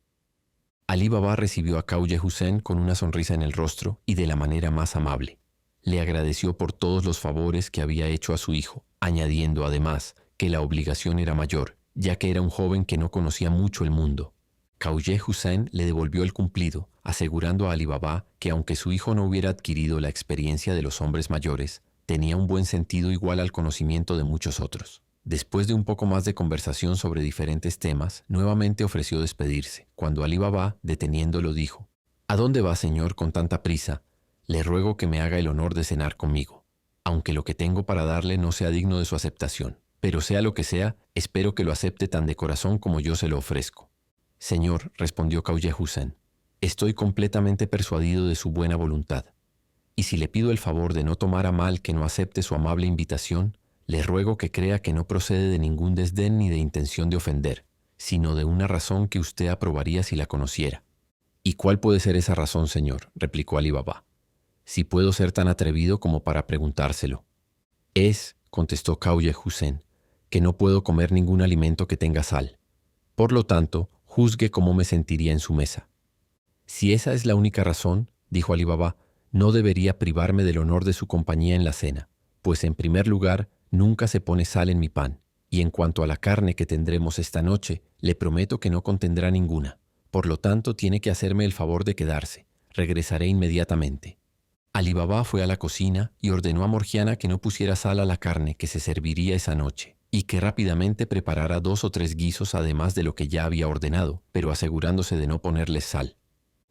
Ali Baba recibió a Khaujeh Hussein con una sonrisa en el rostro y de la manera más amable. Le agradeció por todos los favores que había hecho a su hijo, añadiendo además que la obligación era mayor, ya que era un joven que no conocía mucho el mundo. Khaujeh Hussein le devolvió el cumplido, asegurando a Ali Baba que aunque su hijo no hubiera adquirido la experiencia de los hombres mayores, tenía un buen sentido igual al conocimiento de muchos otros. Después de un poco más de conversación sobre diferentes temas, nuevamente ofreció despedirse, cuando Ali Baba, deteniéndolo, dijo: «¿A dónde va, señor, con tanta prisa? Le ruego que me haga el honor de cenar conmigo, aunque lo que tengo para darle no sea digno de su aceptación. Pero sea lo que sea, espero que lo acepte tan de corazón como yo se lo ofrezco». «Señor», respondió Khaujeh Hussein, «estoy completamente persuadido de su buena voluntad. Y si le pido el favor de no tomar a mal que no acepte su amable invitación, le ruego que crea que no procede de ningún desdén ni de intención de ofender, sino de una razón que usted aprobaría si la conociera». «¿Y cuál puede ser esa razón, señor?», replicó Ali Baba, «si puedo ser tan atrevido como para preguntárselo». «Es», contestó Khaujeh Hussein, «que no puedo comer ningún alimento que tenga sal. Por lo tanto, juzgue cómo me sentiría en su mesa». «Si esa es la única razón», dijo Ali Baba, «no debería privarme del honor de su compañía en la cena, pues en primer lugar, nunca se pone sal en mi pan, y en cuanto a la carne que tendremos esta noche, le prometo que no contendrá ninguna. Por lo tanto, tiene que hacerme el favor de quedarse. Regresaré inmediatamente». Ali Baba fue a la cocina y ordenó a Morgiana que no pusiera sal a la carne que se serviría esa noche, y que rápidamente preparara 2 o 3 guisos además de lo que ya había ordenado, pero asegurándose de no ponerles sal.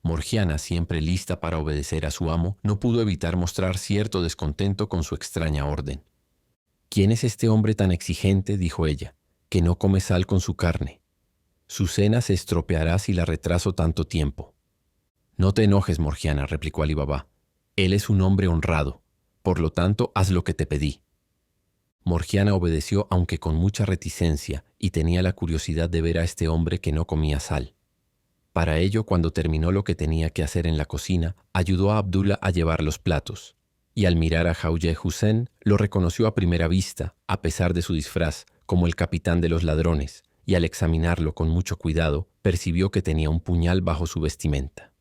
Morgiana, siempre lista para obedecer a su amo, no pudo evitar mostrar cierto descontento con su extraña orden. «¿Quién es este hombre tan exigente?», dijo ella, «que no come sal con su carne? Su cena se estropeará si la retraso tanto tiempo». «No te enojes, Morgiana», replicó Ali Baba. «Él es un hombre honrado, por lo tanto, haz lo que te pedí». Morgiana obedeció, aunque con mucha reticencia, y tenía la curiosidad de ver a este hombre que no comía sal. Para ello, cuando terminó lo que tenía que hacer en la cocina, ayudó a Abdullah a llevar los platos, y al mirar a Khaujeh Hussein, lo reconoció a primera vista, a pesar de su disfraz, como el capitán de los ladrones, y al examinarlo con mucho cuidado, percibió que tenía un puñal bajo su vestimenta.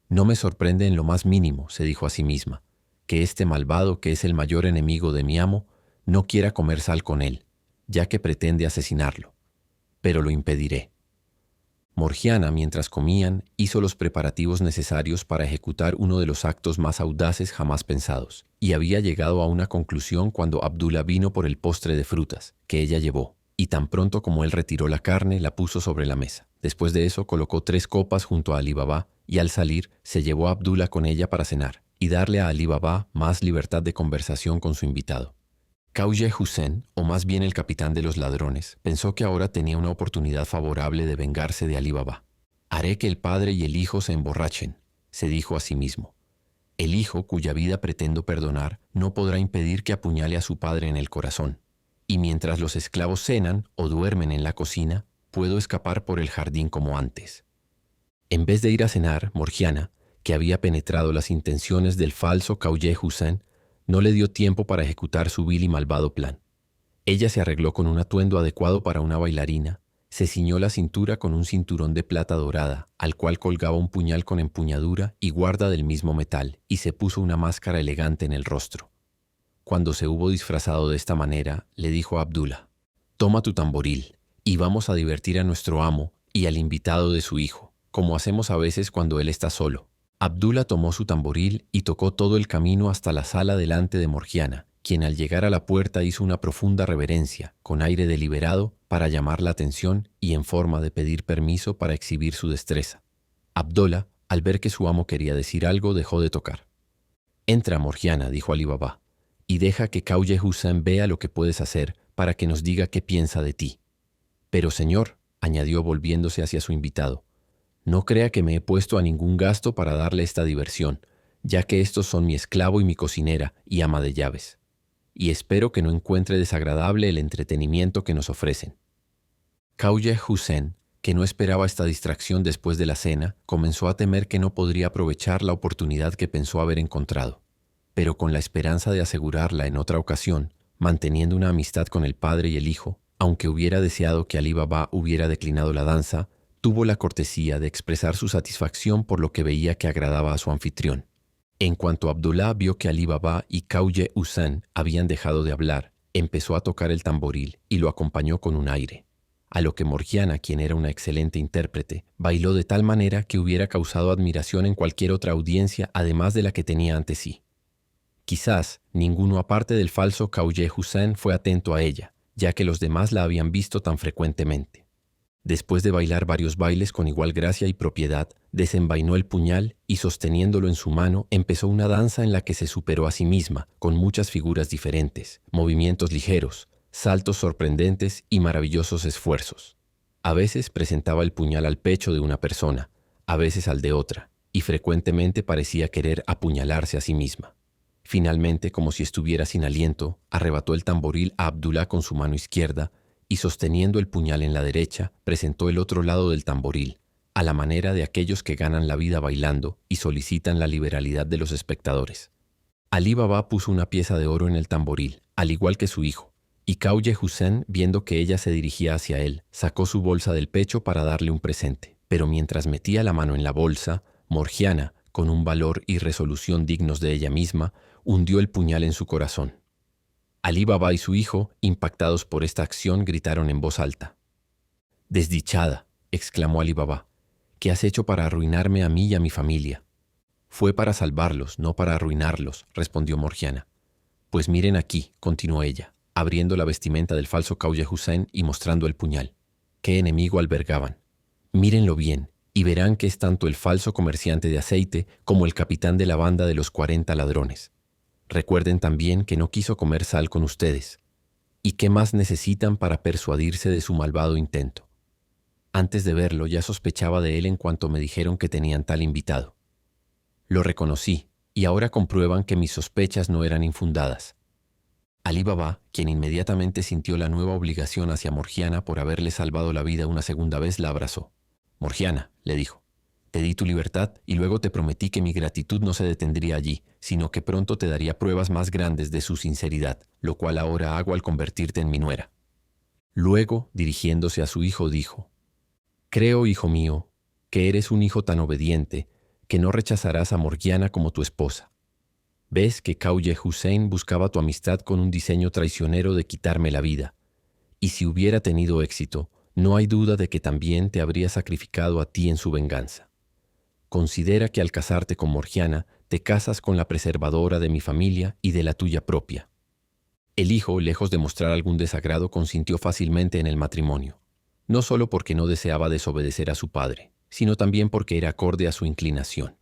«No me sorprende en lo más mínimo», se dijo a sí misma, «que este malvado, que es el mayor enemigo de mi amo, no quiera comer sal con él, ya que pretende asesinarlo. Pero lo impediré». Morgiana, mientras comían, hizo los preparativos necesarios para ejecutar uno de los actos más audaces jamás pensados, y había llegado a una conclusión cuando Abdullah vino por el postre de frutas, que ella llevó, y tan pronto como él retiró la carne, la puso sobre la mesa. Después de eso, colocó 3 copas junto a Ali Baba, y al salir, se llevó a Abdullah con ella para cenar, y darle a Ali Baba más libertad de conversación con su invitado. Khaujeh Hussein, o más bien el capitán de los ladrones, pensó que ahora tenía una oportunidad favorable de vengarse de Ali Baba. «Haré que el padre y el hijo se emborrachen», se dijo a sí mismo. «El hijo, cuya vida pretendo perdonar, no podrá impedir que apuñale a su padre en el corazón. Y mientras los esclavos cenan o duermen en la cocina, puedo escapar por el jardín como antes». En vez de ir a cenar, Morgiana, que había penetrado las intenciones del falso Khaujeh Hussein, no le dio tiempo para ejecutar su vil y malvado plan. Ella se arregló con un atuendo adecuado para una bailarina, se ciñó la cintura con un cinturón de plata dorada, al cual colgaba un puñal con empuñadura y guarda del mismo metal, y se puso una máscara elegante en el rostro. Cuando se hubo disfrazado de esta manera, le dijo a Abdullah: «Toma tu tamboril, y vamos a divertir a nuestro amo y al invitado de su hijo, como hacemos a veces cuando él está solo». Abdullah tomó su tamboril y tocó todo el camino hasta la sala delante de Morgiana, quien al llegar a la puerta hizo una profunda reverencia, con aire deliberado, para llamar la atención y en forma de pedir permiso para exhibir su destreza. Abdullah, al ver que su amo quería decir algo, dejó de tocar. «Entra, Morgiana», dijo Ali Baba, «y deja que Khaujeh Hussein vea lo que puedes hacer para que nos diga qué piensa de ti». «Pero, señor», añadió volviéndose hacia su invitado, «no crea que me he puesto a ningún gasto para darle esta diversión, ya que estos son mi esclavo y mi cocinera y ama de llaves, y espero que no encuentre desagradable el entretenimiento que nos ofrecen». Khaujeh Hussein, que no esperaba esta distracción después de la cena, comenzó a temer que no podría aprovechar la oportunidad que pensó haber encontrado. Pero con la esperanza de asegurarla en otra ocasión, manteniendo una amistad con el padre y el hijo, aunque hubiera deseado que Ali Baba hubiera declinado la danza, tuvo la cortesía de expresar su satisfacción por lo que veía que agradaba a su anfitrión. En cuanto Abdullah vio que Ali Baba y Khaujeh Hussein habían dejado de hablar, empezó a tocar el tamboril y lo acompañó con un aire. A lo que Morgiana, quien era una excelente intérprete, bailó de tal manera que hubiera causado admiración en cualquier otra audiencia además de la que tenía ante sí. Quizás ninguno aparte del falso Khaujeh Hussein fue atento a ella, ya que los demás la habían visto tan frecuentemente. Después de bailar varios bailes con igual gracia y propiedad, desenvainó el puñal y, sosteniéndolo en su mano, empezó una danza en la que se superó a sí misma, con muchas figuras diferentes, movimientos ligeros, saltos sorprendentes y maravillosos esfuerzos. A veces presentaba el puñal al pecho de una persona, a veces al de otra, y frecuentemente parecía querer apuñalarse a sí misma. Finalmente, como si estuviera sin aliento, arrebató el tamboril a Abdullah con su mano izquierda y, sosteniendo el puñal en la derecha, presentó el otro lado del tamboril, a la manera de aquellos que ganan la vida bailando y solicitan la liberalidad de los espectadores. Ali Baba puso una pieza de oro en el tamboril, al igual que su hijo, y Khaujeh Hussein, viendo que ella se dirigía hacia él, sacó su bolsa del pecho para darle un presente. Pero mientras metía la mano en la bolsa, Morgiana, con un valor y resolución dignos de ella misma, hundió el puñal en su corazón. Ali Baba y su hijo, impactados por esta acción, gritaron en voz alta. «Desdichada», exclamó Ali Baba, «¿qué has hecho para arruinarme a mí y a mi familia?» «Fue para salvarlos, no para arruinarlos», respondió Morgiana. «Pues miren aquí», continuó ella, abriendo la vestimenta del falso Khaujeh Hussein y mostrando el puñal. ¿Qué enemigo albergaban? Mírenlo bien y verán que es tanto el falso comerciante de aceite como el capitán de la banda de los 40 ladrones. Recuerden también que no quiso comer sal con ustedes. ¿Y qué más necesitan para persuadirse de su malvado intento? Antes de verlo ya sospechaba de él en cuanto me dijeron que tenían tal invitado. Lo reconocí y ahora comprueban que mis sospechas no eran infundadas». Ali Baba, quien inmediatamente sintió la nueva obligación hacia Morgiana por haberle salvado la vida una segunda vez, la abrazó. «Morgiana», le dijo, «te di tu libertad y luego te prometí que mi gratitud no se detendría allí, sino que pronto te daría pruebas más grandes de su sinceridad, lo cual ahora hago al convertirte en mi nuera». Luego, dirigiéndose a su hijo, dijo, «Creo, hijo mío, que eres un hijo tan obediente que no rechazarás a Morgiana como tu esposa. Ves que Khaujeh Hussein buscaba tu amistad con un diseño traicionero de quitarme la vida, y si hubiera tenido éxito, no hay duda de que también te habría sacrificado a ti en su venganza. Considera que al casarte con Morgiana, te casas con la preservadora de mi familia y de la tuya propia». El hijo, lejos de mostrar algún desagrado, consintió fácilmente en el matrimonio, no solo porque no deseaba desobedecer a su padre, sino también porque era acorde a su inclinación.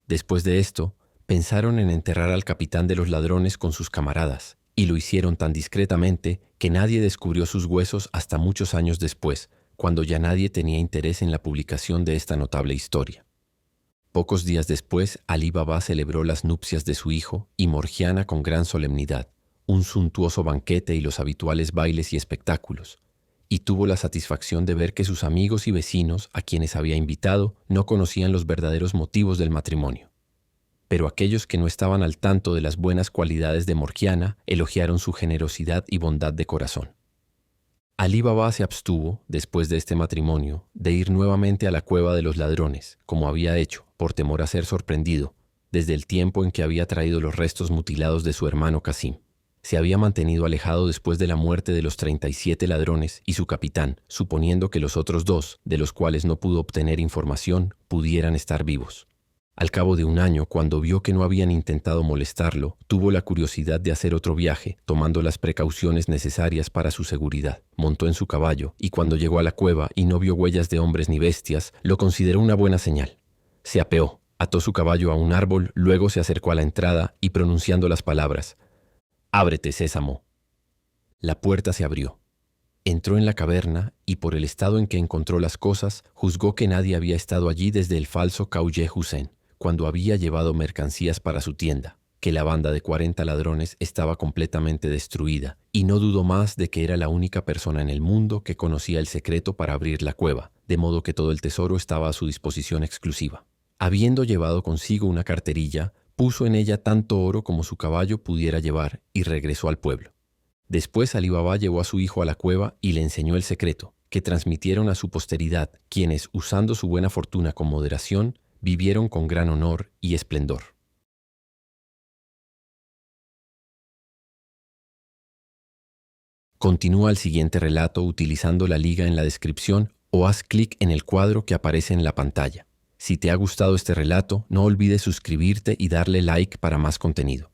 Después de esto, pensaron en enterrar al capitán de los ladrones con sus camaradas, y lo hicieron tan discretamente que nadie descubrió sus huesos hasta muchos años después, cuando ya nadie tenía interés en la publicación de esta notable historia. Pocos días después, Ali Baba celebró las nupcias de su hijo y Morgiana con gran solemnidad, un suntuoso banquete y los habituales bailes y espectáculos, y tuvo la satisfacción de ver que sus amigos y vecinos, a quienes había invitado, no conocían los verdaderos motivos del matrimonio. Pero aquellos que no estaban al tanto de las buenas cualidades de Morgiana elogiaron su generosidad y bondad de corazón. Ali Baba se abstuvo, después de este matrimonio, de ir nuevamente a la cueva de los ladrones, como había hecho, por temor a ser sorprendido, desde el tiempo en que había traído los restos mutilados de su hermano Qasim. Se había mantenido alejado después de la muerte de los 37 ladrones y su capitán, suponiendo que los otros 2, de los cuales no pudo obtener información, pudieran estar vivos. Al cabo de un año, cuando vio que no habían intentado molestarlo, tuvo la curiosidad de hacer otro viaje, tomando las precauciones necesarias para su seguridad. Montó en su caballo, y cuando llegó a la cueva y no vio huellas de hombres ni bestias, lo consideró una buena señal. Se apeó, ató su caballo a un árbol, luego se acercó a la entrada y, pronunciando las palabras, «Ábrete, Sésamo». La puerta se abrió. Entró en la caverna y, por el estado en que encontró las cosas, juzgó que nadie había estado allí desde el falso Khaujeh Hussein, cuando había llevado mercancías para su tienda, que la banda de 40 ladrones estaba completamente destruida, y no dudó más de que era la única persona en el mundo que conocía el secreto para abrir la cueva, de modo que todo el tesoro estaba a su disposición exclusiva. Habiendo llevado consigo una carterilla, puso en ella tanto oro como su caballo pudiera llevar y regresó al pueblo. Después Alí Baba llevó a su hijo a la cueva y le enseñó el secreto, que transmitieron a su posteridad, quienes, usando su buena fortuna con moderación, vivieron con gran honor y esplendor. Continúa el siguiente relato utilizando la liga en la descripción o haz clic en el cuadro que aparece en la pantalla. Si te ha gustado este relato, no olvides suscribirte y darle like para más contenido.